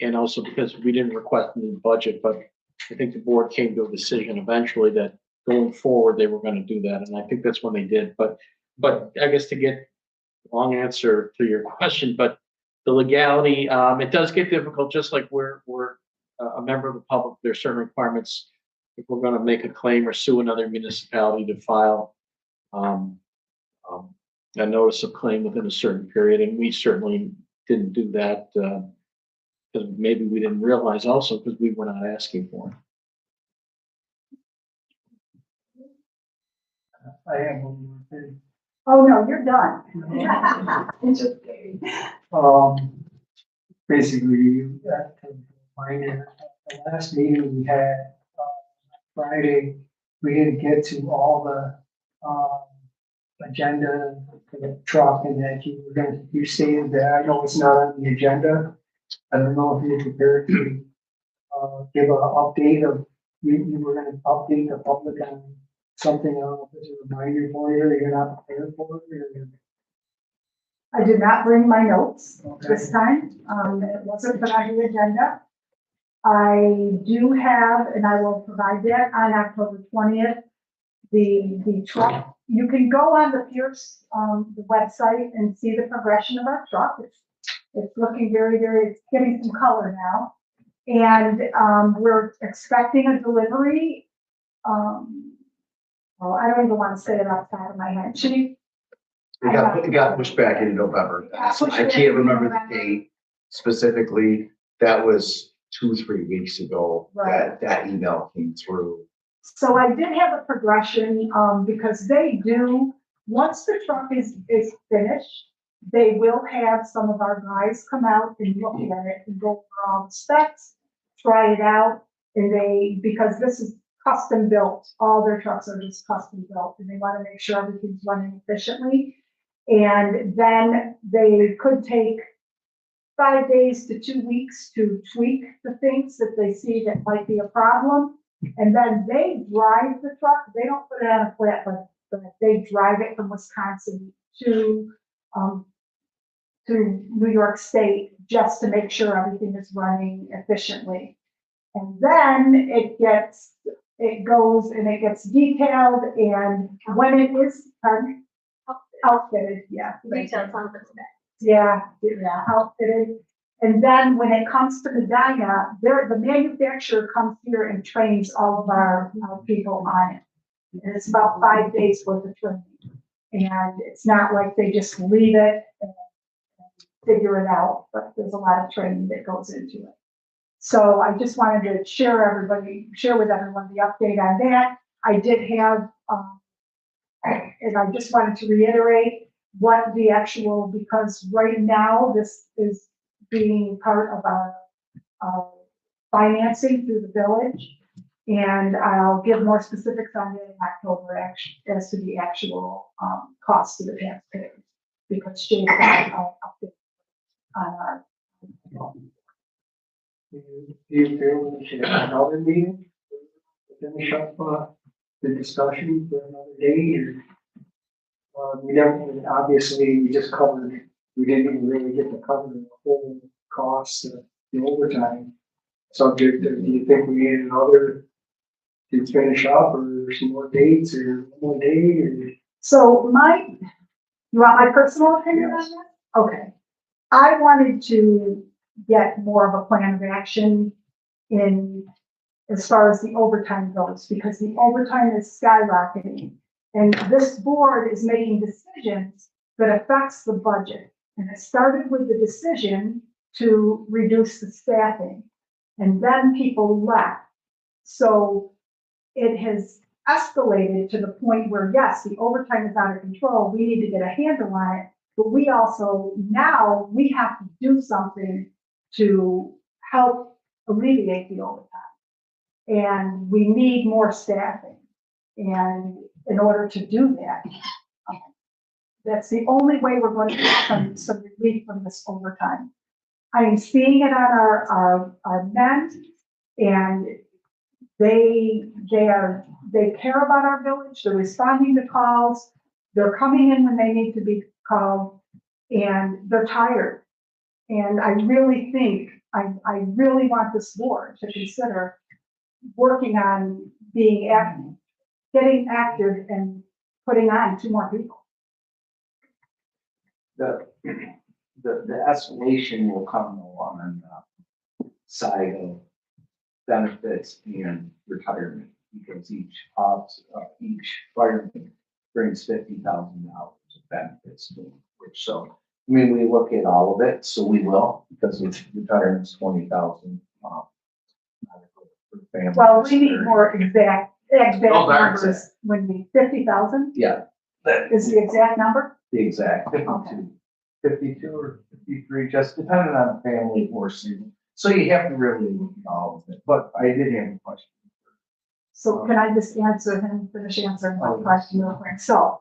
and also because we didn't request a new budget, but I think the board came to a decision eventually that going forward, they were going to do that. And I think that's when they did. But I guess to get long answer to your question, but the legality, it does get difficult, just like we're a member of the public. There's certain requirements if we're going to make a claim or sue another municipality to file a notice of claim within a certain period. And we certainly didn't do that because maybe we didn't realize also because we were not asking for it. I have one more thing. Oh, no, you're done. It's just kidding. basically, you got to reminder, the last meeting we had, Friday, we didn't get to all the, agenda for the truck and that you were gonna, you stated that, I know it's not on the agenda. I don't know if you're prepared to, give an update of, you were gonna update the public on something, I don't know if it's a reminder for you, or you're not prepared for it, or. I did not bring my notes Okay. this time. It wasn't put on the agenda. I do have, and I will provide that on October 20th, the truck. You can go on the Pierce, the website and see the progression of our truck. It's looking very, it's getting some color now. And, we're expecting a delivery. Well, I don't even want to say it off the top of my head. Should you? It got pushed back into November. I can't remember the date specifically. That was 2-3 weeks ago, that email came through. So I did have a progression, because they do, once the truck is finished, they will have some of our guys come out and look at it and go over all the specs, try it out, and because this is custom built, all their trucks are just custom built, and they want to make sure everything's running efficiently. And then they could take 5 days to 2 weeks to tweak the things that they see that might be a problem. And then they drive the truck. They don't put it on a flatbed, but they drive it from Wisconsin to New York State just to make sure everything is running efficiently. And then it goes and it gets detailed, and when it is outfitted, yeah. Details on the spec. Yeah, outfitted. And then when it comes to Medina, the manufacturer comes here and trains all of our people on it. And it's about 5 days worth of training. And it's not like they just leave it and figure it out, but there's a lot of training that goes into it. So I just wanted to share with everyone the update on that. I did have, and I just wanted to reiterate what the actual, because right now this is being part of our financing through the village. And I'll give more specifics on it in October as to the actual cost to the taxpayers, because Shane got update on our. Do you feel we should have another meeting to finish up the discussion for another day? Or, we don't, obviously, we just covered, we didn't even really get to cover the whole cost of the overtime subject. Do you think we need another to finish up, or some more dates, or one more day? Or? So you want my personal opinion on that? Okay. I wanted to get more of a plan of action in as far as the overtime goes, because the overtime is skyrocketing. And this board is making decisions that affects the budget. And it started with the decision to reduce the staffing, and then people left. So it has escalated to the point where, yes, the overtime is out of control. We need to get a handle on it, but we also, now we have to do something to help alleviate the overtime. And we need more staffing. And in order to do that, that's the only way we're going to get some relief from this overtime. I am seeing it on our men, and they care about our village. They're responding to calls. They're coming in when they need to be called, and they're tired. And I really think, I really want this board to consider working on getting active and putting on 2 more people. The escalation will come on the side of benefits and retirement, because each fireman brings $50,000 of benefits to which, so, I mean, we look at all of it, so we will, because it's retirement's 20,000. Well, we need more exact Oh, numbers. When we, 50,000 Yeah, that is the exact number? the exact 52. Okay. 52 or 53, just depending on family or single. So you have to really look at all of it, but I did have a question. So can I just answer him, finish answering my question real quick? So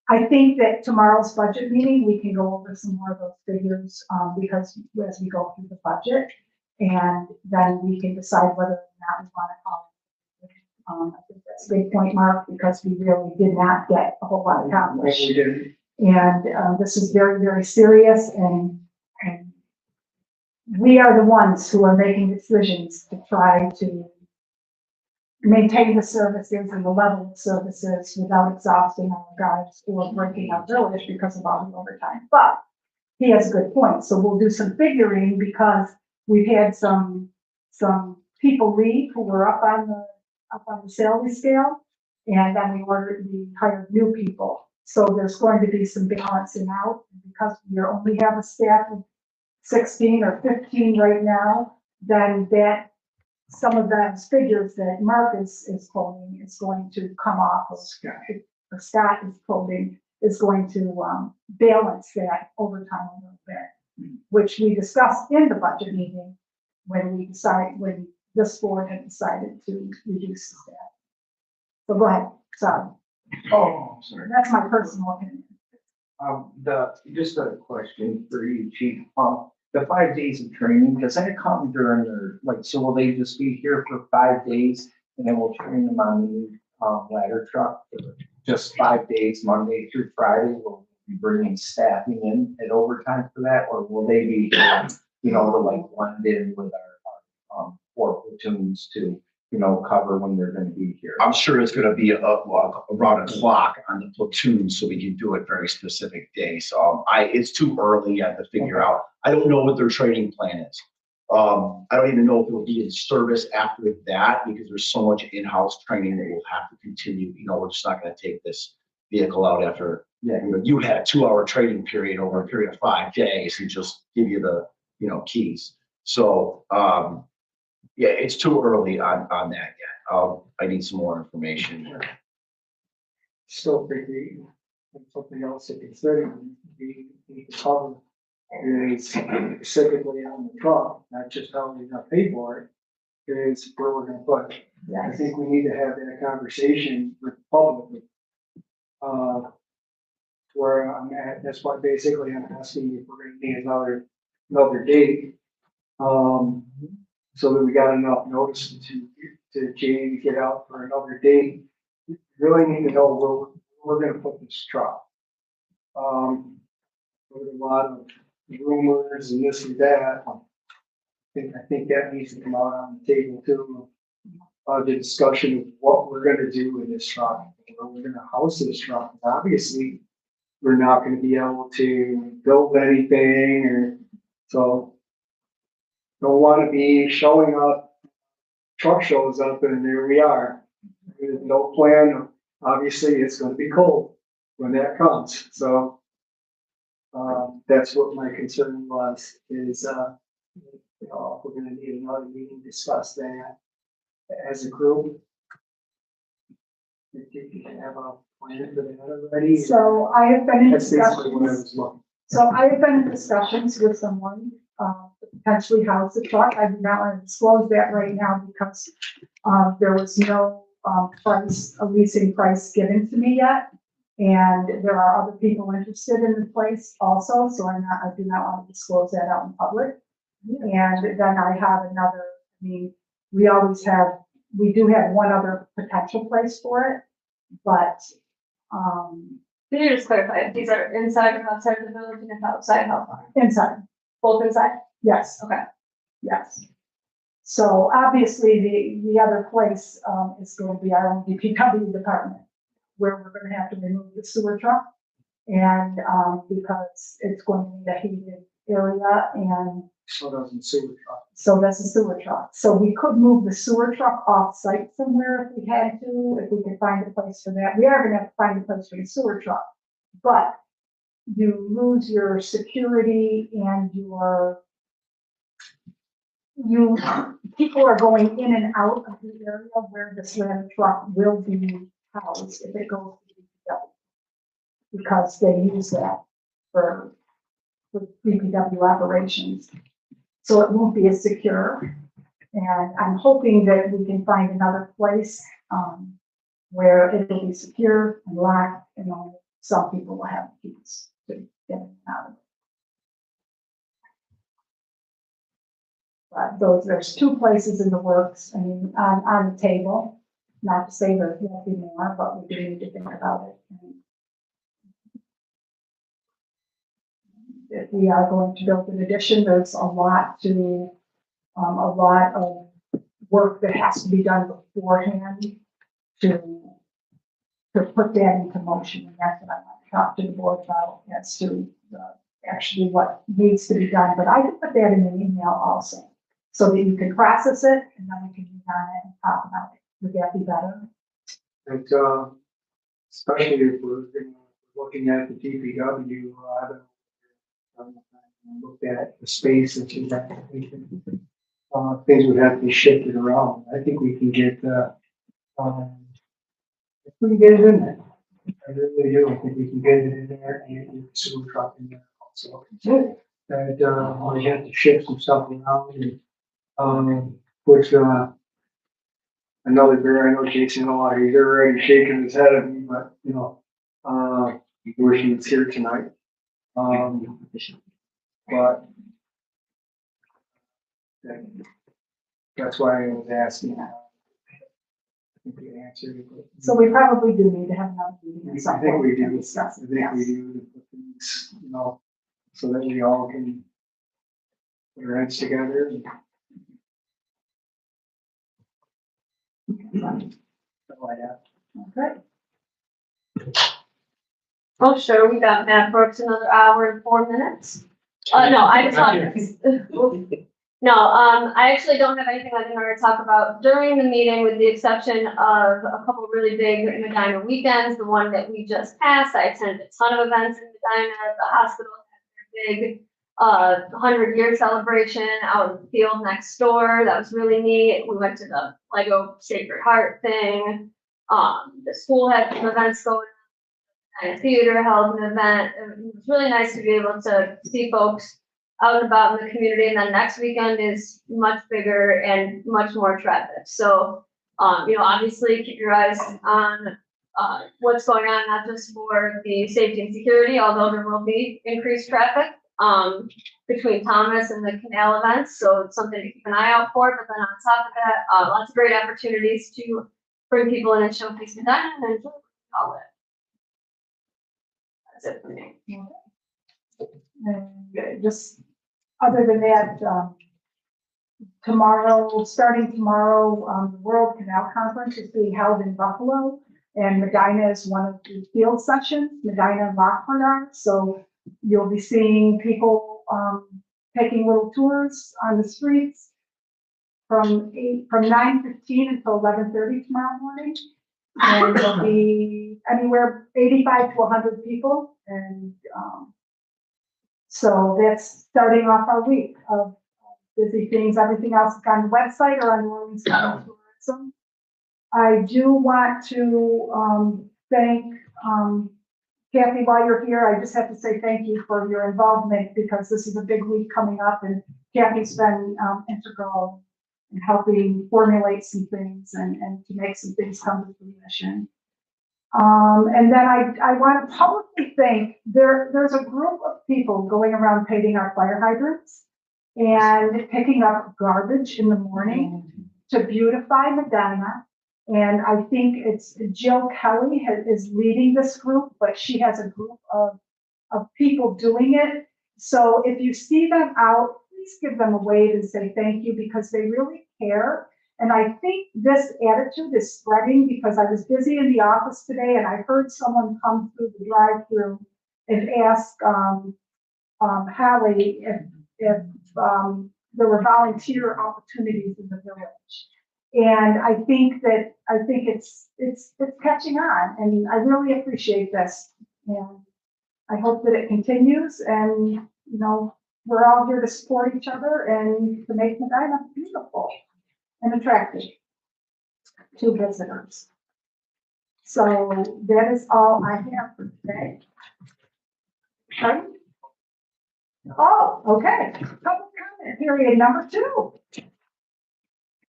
I think that tomorrow's budget meeting, we can go over some more of those figures, because as we go through the budget, and then we can decide whether or not we want to call it. I think that's a big point, Mark, because we really did not get a whole lot accomplished. We did. And this is very, very serious, and we are the ones who are making decisions to try to maintain the services and the level of services without exhausting our guys or breaking our village because of all the overtime. But he has a good point. So we'll do some figuring because we've had some people leave who were up on the salary scale. And then we hired new people. So there's going to be some balancing out because we only have a staff of 16 or 15 right now, then that some of those figures that Mark is quoting is going to come off of Scott is quoting is going to balance that overtime a little bit, which we discussed in the budget meeting when this board had decided to reduce the staff. So go ahead, sorry. Oh, I'm sorry. That's my personal opinion. Just a question for you, Chief. The 5 days of training, does that come during their, so will they just be here for 5 days and then we'll train them on the new ladder truck for just 5 days, Monday through Friday? Will we be bringing staffing in at overtime for that, or will they be, to blend in with our 4 platoons to, cover when they're going to be here? I'm sure it's gonna be around a clock on the platoon, so we can do it very specific days. It's too early yet to figure out. I don't know what their training plan is. I don't even know if it will be in service after that, because there's so much in-house training that we'll have to continue. We're just not gonna take this vehicle out after, you had a 2-hour training period over a period of 5 days and just give you the, keys. So, yeah, it's too early on that yet. I need some more information. Still think something else to consider, we need to cover is specifically on the truck, not just how we're gonna pay for it, is where we're gonna put it. I think we need to have that conversation with the public. Where I'm at, that's why basically I'm asking if we're gonna need another date. So that we got enough notice to Jamie to get out for another date. We really need to know where we're gonna put this truck. There's a lot of rumors and this and that. I think that needs to come out on the table too. The discussion of what we're gonna do with this truck, where we're gonna house this truck. Obviously, we're not gonna be able to build anything, or so. Don't want to be showing up, truck shows up, and there we are. There's no plan. Obviously, it's going to be cold when that comes. So that's what my concern was, is if we're going to need another meeting to discuss that as a group. If you can have a plan for that already. So I have been in That's basically what I discussions. was looking. So I have been in discussions with someone, to potentially house the truck. I do not want to disclose that right now because, there was no, a leasing price given to me yet. And there are other people interested in the place also, so I do not want to disclose that out in public. And then I have another, we do have one other potential place for it, but, Can you just clarify if these are inside or outside the village, and if outside, how far? inside, Both inside? yes. Okay. Yes. So obviously, the other place, is going to be our own DPW department, where we're going to have to remove the sewer truck. And, because it's going to be a heated area, and So doesn't sewer truck. so that's a sewer truck. So we could move the sewer truck off site somewhere if we had to, if we could find a place for that. We are going to have to find a place for the sewer truck. But you lose your security and people are going in and out of the area where the ladder truck will be housed if it goes to the DPW, because they use that for for DPW operations. So it won't be as secure. And I'm hoping that we can find another place, where it'll be secure and locked, and only some people will have keys to get it out. But there's two places in the works, I mean, on the table, not to say there won't be more, but we do need to think about it. And if we are going to build an addition, there's a lot of work that has to be done beforehand to put that into motion, and that's what I want to talk to the board about, as to actually what needs to be done, but I can put that in an email also, so that you can process it, and then we can move on it and talk about it. Would that be better? And, especially if we're looking at the DPW, looked at the space and things like that. Things would have to be shifted around. I think we can get, we can get it in there. I really do. I think we can get it in there and get the sewer truck in there also. That, we have to shift some stuff around and, which, another bear, I know Jason, he's already shaking his head at me, but, wish he was here tonight. But that's why I was asking. I think we answered it. So we probably do need to have another meeting at some I think point we to do. discuss it. I think we do, to put things, so that we all can put our heads together. That's all I have. Okay. Oh, sure, we got Matt Brooks another hour and 4 minutes. No, I just I actually don't have anything I want to talk about during the meeting, with the exception of a couple really big Medina weekends. The one that we just passed, I attended a ton of events in Medina. The hospital had their big 100-year celebration out in the field next door. That was really neat. We went to the Lego Sacred Heart thing. The school had some events going on. And theater held an event. It was really nice to be able to see folks out and about in the community. And then next weekend is much bigger and much more traffic. So, obviously keep your eyes on what's going on, not just for the safety and security, although there will be increased traffic between Thomas and the canal events. So it's something to keep an eye out for. But then on top of that, lots of great opportunities to bring people in and showcase Medina and enjoy all that. That's it for me. And just other than that, starting tomorrow, the World Canal Conference is being held in Buffalo, and Medina is one of the field sessions. Medina and Lockport are, so you'll be seeing people taking little tours on the streets from 9:15 until 11:30 tomorrow morning. And there'll be anywhere 85 to 100 people, and so that's starting off our week of busy things. Everything else is on the website or on New Orleans County Tourism. I do want to thank Kathy while you're here. I just have to say thank you for your involvement, because this is a big week coming up, and Kathy's been integral in helping formulate some things and to make some things come to fruition. And then I want to publicly thank, there's a group of people going around painting our fire hydrants and picking up garbage in the morning to beautify Medina. And I think it's Jill Kelly is leading this group, but she has a group of people doing it. So if you see them out, please give them a wave and say thank you, because they really care. And I think this attitude is spreading, because I was busy in the office today and I heard someone come through the drive-through and ask Hallie if there were volunteer opportunities in the village. And I think it's catching on, and I really appreciate this. And I hope that it continues, and we're all here to support each other and to make Medina beautiful and attractive to visitors. So that is all I have for today. Pardon? Oh, okay. Public comment period number 2.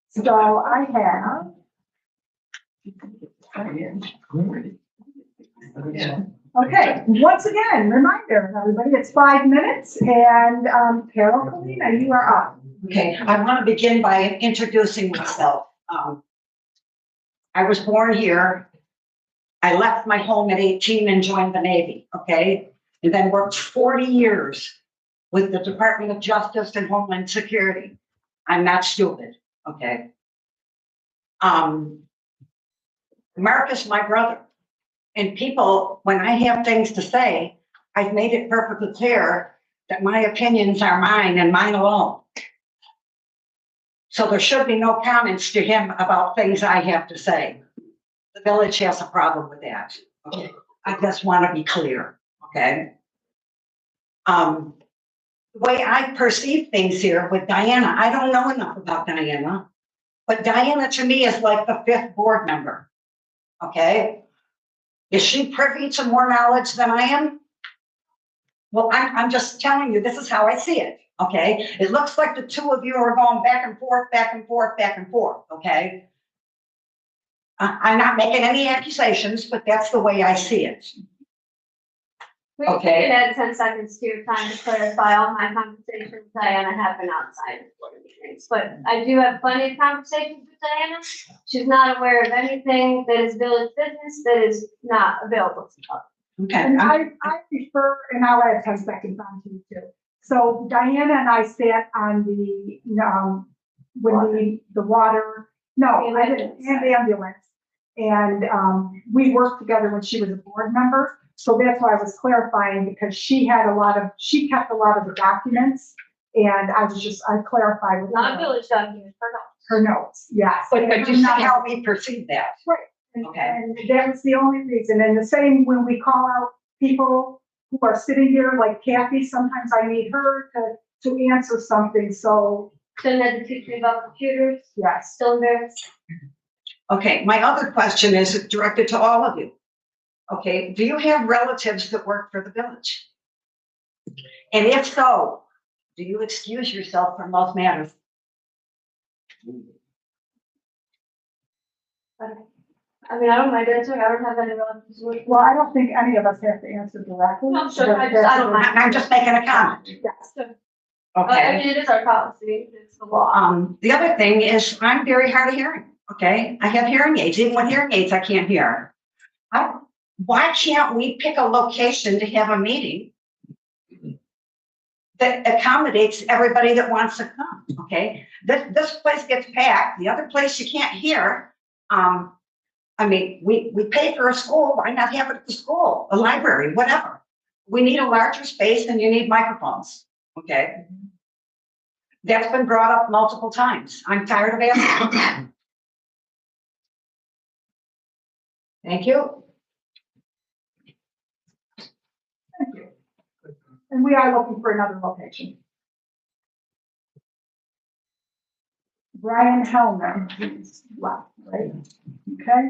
So I have. Okay, once again, reminder, everybody, it's 5 minutes and Carol, Kalina, you are up. Okay, I want to begin by introducing myself. I was born here. I left my home at 18 and joined the Navy, okay? And then worked 40 years with the Department of Justice and Homeland Security. I'm not stupid, okay? Mark is my brother. And people, when I have things to say, I've made it perfectly clear that my opinions are mine and mine alone. So there should be no comments to him about things I have to say. The village has a problem with that. Okay, I just want to be clear, okay? The way I perceive things here with Diana, I don't know enough about Diana, but Diana to me is like the 5th board member, okay? Is she privy to more knowledge than I am? Well, I'm just telling you, this is how I see it, okay? It looks like the 2 of you are going back and forth, back and forth, back and forth, okay? I'm not making any accusations, but that's the way I see it. We Okay. can add 10 seconds to your time to clarify. All my conversations with Diana have been outside of board meetings, but I do have plenty of conversations with Diana. She's not aware of anything that is village business that is not available to public. Okay. And I prefer, and I'll add 10 seconds on to you too. So Diana and I sat on the, when the water, no, I didn't, and the ambulance. And we worked together when she was a board member. So that's why I was clarifying, because she kept a lot of the documents. And I clarified with Not her. village documents, her notes. Her notes, yes. But you see how we perceive that. Right. And, Okay. and that was the only reason. And the same when we call out people who are sitting here, like Kathy, sometimes I need her to answer something. So Shouldn't have to teach me about computers, yes. still embarrassed. Okay, my other question is directed to all of you. Okay, do you have relatives that work for the village? And if so, do you excuse yourself from those matters? I mean, I don't mind answering. I don't have any relatives who work. Well, I don't think any of us have to answer directly. No, sure, I don't mind. I'm just making a comment. Yes. I Okay. mean, it is our policy, it's the law. The other thing is I'm very hard of hearing. Okay, I have hearing aids. Even with hearing aids, I can't hear. Why can't we pick a location to have a meeting that accommodates everybody that wants to come? Okay, this place gets packed. The other place you can't hear. I mean, we pay for a school. Why not have it at the school, a library, whatever? We need a larger space, and you need microphones. Okay, that's been brought up multiple times. I'm tired of asking. Thank you. Thank you. And we are looking for another location. Brian Hellman, who's left, right? Okay.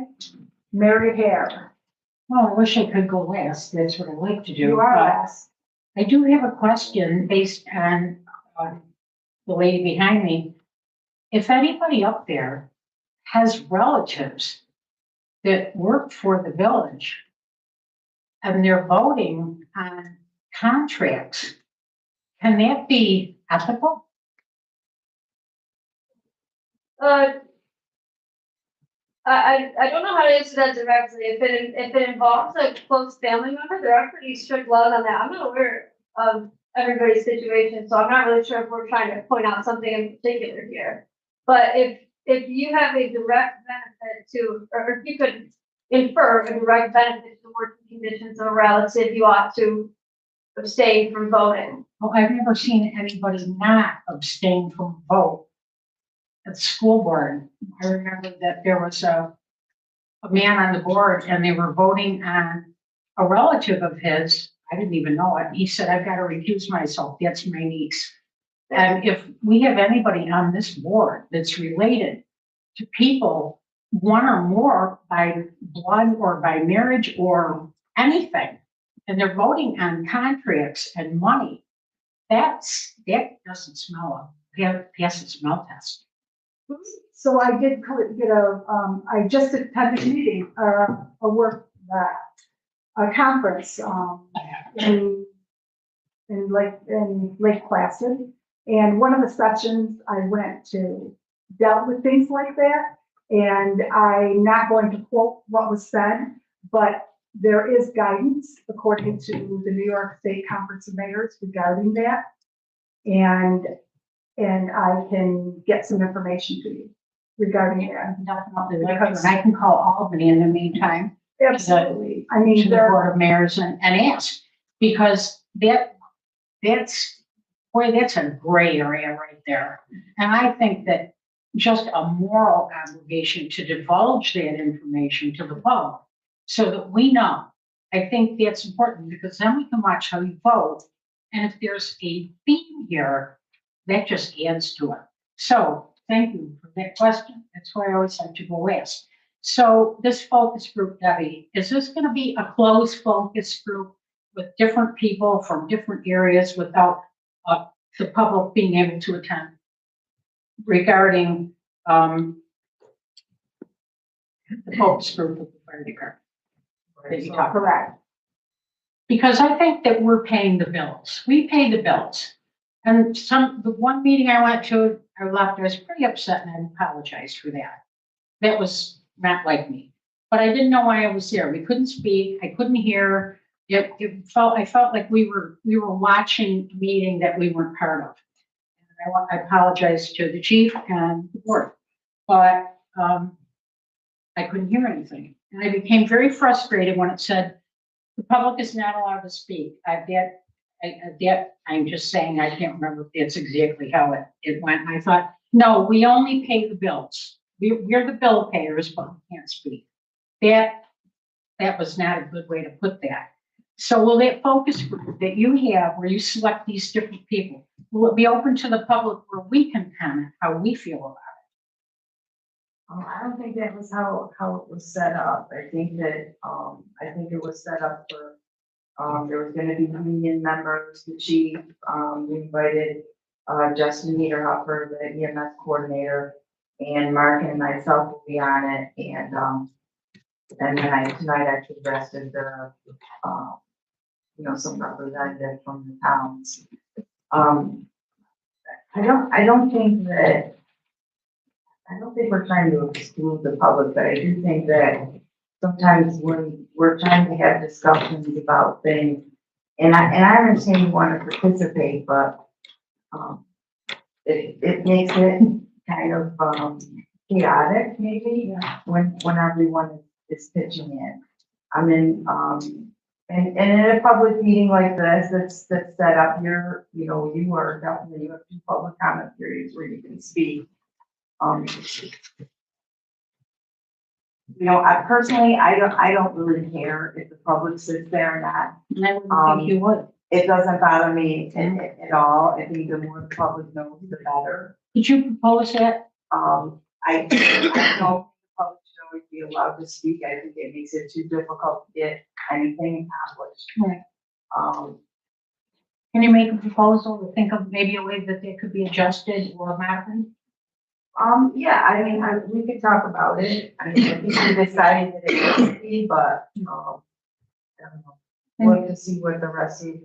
Mary Hare. Well, I wish I could go last. That's what I like to do. You are last. I do have a question based on the lady behind me. If anybody up there has relatives that work for the village and they're voting on contracts, can that be ethical? I don't know how to answer that directly. If it involves a close family member, there are pretty strict laws on that. I'm not aware of everybody's situation, so I'm not really sure if we're trying to point out something in particular here. But if you have a direct benefit to, or if you could infer a direct benefit to working conditions of a relative, you ought to abstain from voting. Well, I've never seen anybody not abstain from vote at the school board. I remember that there was a man on the board and they were voting on a relative of his. I didn't even know it. He said, I've got to recuse myself. That's my niece. And if we have anybody on this board that's related to people, one or more by blood or by marriage or anything, and they're voting on contracts and money, that doesn't smell, pass the smell test. So I did get I just attended a meeting, a work, a conference, in Lake Placid. And one of the sessions I went to dealt with things like that. And I'm not going to quote what was said, but there is guidance according to the New York State Conference of Mayors regarding that. And I can get some information to you regarding that. Definitely, and I can call Albany in the meantime. Absolutely. I mean, To the Board of Mayors and ask, because that's a gray area right there. And I think that just a moral obligation to divulge that information to the public so that we know. I think that's important because then we can watch how you vote. And if there's a theme here, that just adds to it. So thank you for that question. That's why I always like to go last. So this focus group, Debbie, is this going to be a closed focus group with different people from different areas without the public being able to attend regarding the focus group of the fire department? That you talked about? Correct. Because I think that we're paying the bills. We pay the bills. And the one meeting I went to, I left, I was pretty upset and I apologized for that. That was not like me, but I didn't know why I was there. We couldn't speak. I couldn't hear. I felt like we were watching a meeting that we weren't part of. And I apologize to the chief and the board, but I couldn't hear anything. And I became very frustrated when it said, the public is not allowed to speak. I'm just saying, I can't remember if that's exactly how it went. And I thought, no, we only pay the bills. We're the bill payers, but we can't speak. That was not a good way to put that. So will that focus group that you have, where you select these different people, will it be open to the public where we can comment how we feel about it? I don't think that was how it was set up. I think that, I think it was set up for, there was gonna be union members, the chief, we invited, Justin Niederhofer, the EMS coordinator, and Mark and myself will be on it, and then tonight I suggested the, some representative from the towns. I don't think we're trying to exclude the public, but I do think that sometimes when we're trying to have discussions about things, and I understand you want to participate, but it makes it kind of chaotic maybe when everyone is pitching in. I mean, and in a public meeting like this, that's set up, you are definitely, you have 2 public comment periods where you can speak. I personally, I don't really care if the public sits there or not. And I wouldn't think you would. It doesn't bother me at all. I think the more the public knows, the better. Did you propose that? I don't think the public should always be allowed to speak. I think it makes it too difficult to get anything accomplished. Right. Can you make a proposal to think of maybe a way that they could be adjusted or modified? Yeah, I mean, we could talk about it. I mean, I think we decided that it would be, but, I don't know. We'll have to see what the rest of,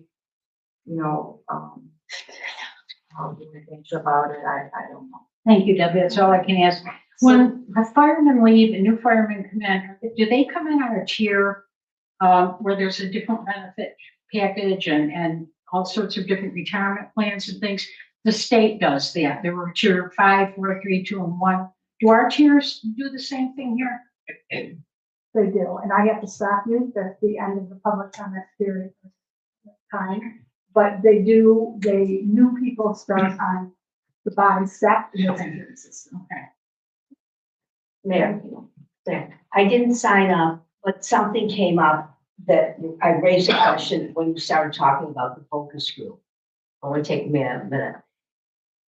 how do we think about it? I don't know. Thank you, Debbie. That's all I can ask. When a firemen leave and new firemen come in, do they come in on a tier where there's a different benefit package and all sorts of different retirement plans and things? The state does that. There were tier 5, 4, 3, 2, and 1. Do our tiers do the same thing here? They do, and I have to stop you, that's the end of the public comment period time. But new people start on the bottom step in the tier system. Okay. Mayor, I didn't sign up, but something came up that I raised a question when you started talking about the focus group. I want to take a minute.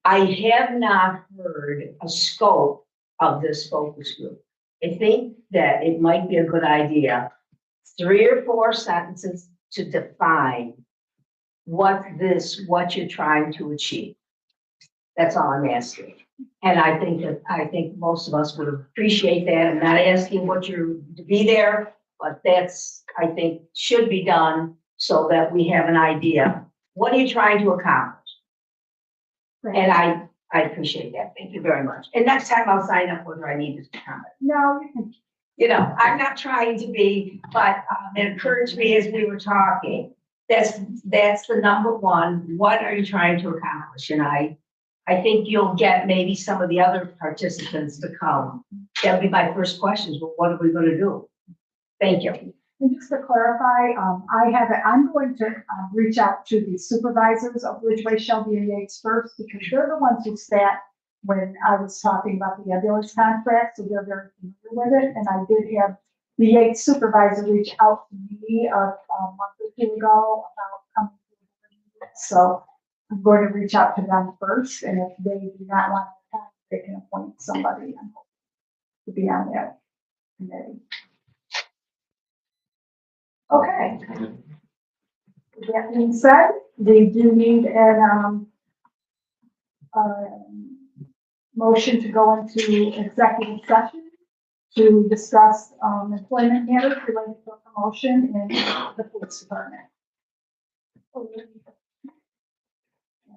I have not heard a scope of this focus group. I think that it might be a good idea, 3 or 4 sentences to define what you're trying to achieve. That's all I'm asking. And I think most of us would appreciate that. I'm not asking what you're to be there, but that's, I think, should be done so that we have an idea. What are you trying to accomplish? And I appreciate that. Thank you very much. And next time I'll sign up whether I need to comment. No, you can. You know, I'm not trying to be, but it encouraged me as we were talking. That's the number one. What are you trying to accomplish? And I think you'll get maybe some of the other participants to come. That'll be my first question. Well, what are we going to do? Thank you. And just to clarify, I'm going to reach out to the supervisors of Ridgeway, Shelby, and Yates first, because they're the ones who sat when I was talking about the ambulance contract, so they're very familiar with it. And I did have the Yates supervisor reach out to me a month or two ago about coming to the meeting. So I'm going to reach out to them first, and if they do not want to come, they can appoint somebody to be on that committee. Okay. With that being said, they do need an motion to go into executive session to discuss employment matters related to promotion in the police department.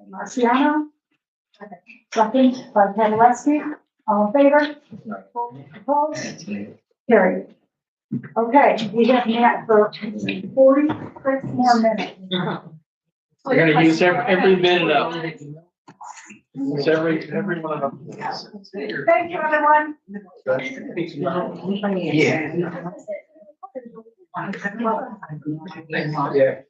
Marciano? Second by Paderewski. All in favor? Opposed? Carried. Okay, we have Matt for 46 more minutes. We're gonna use every minute of it. Use every one of them. Thank you, everyone. Yeah. Yeah.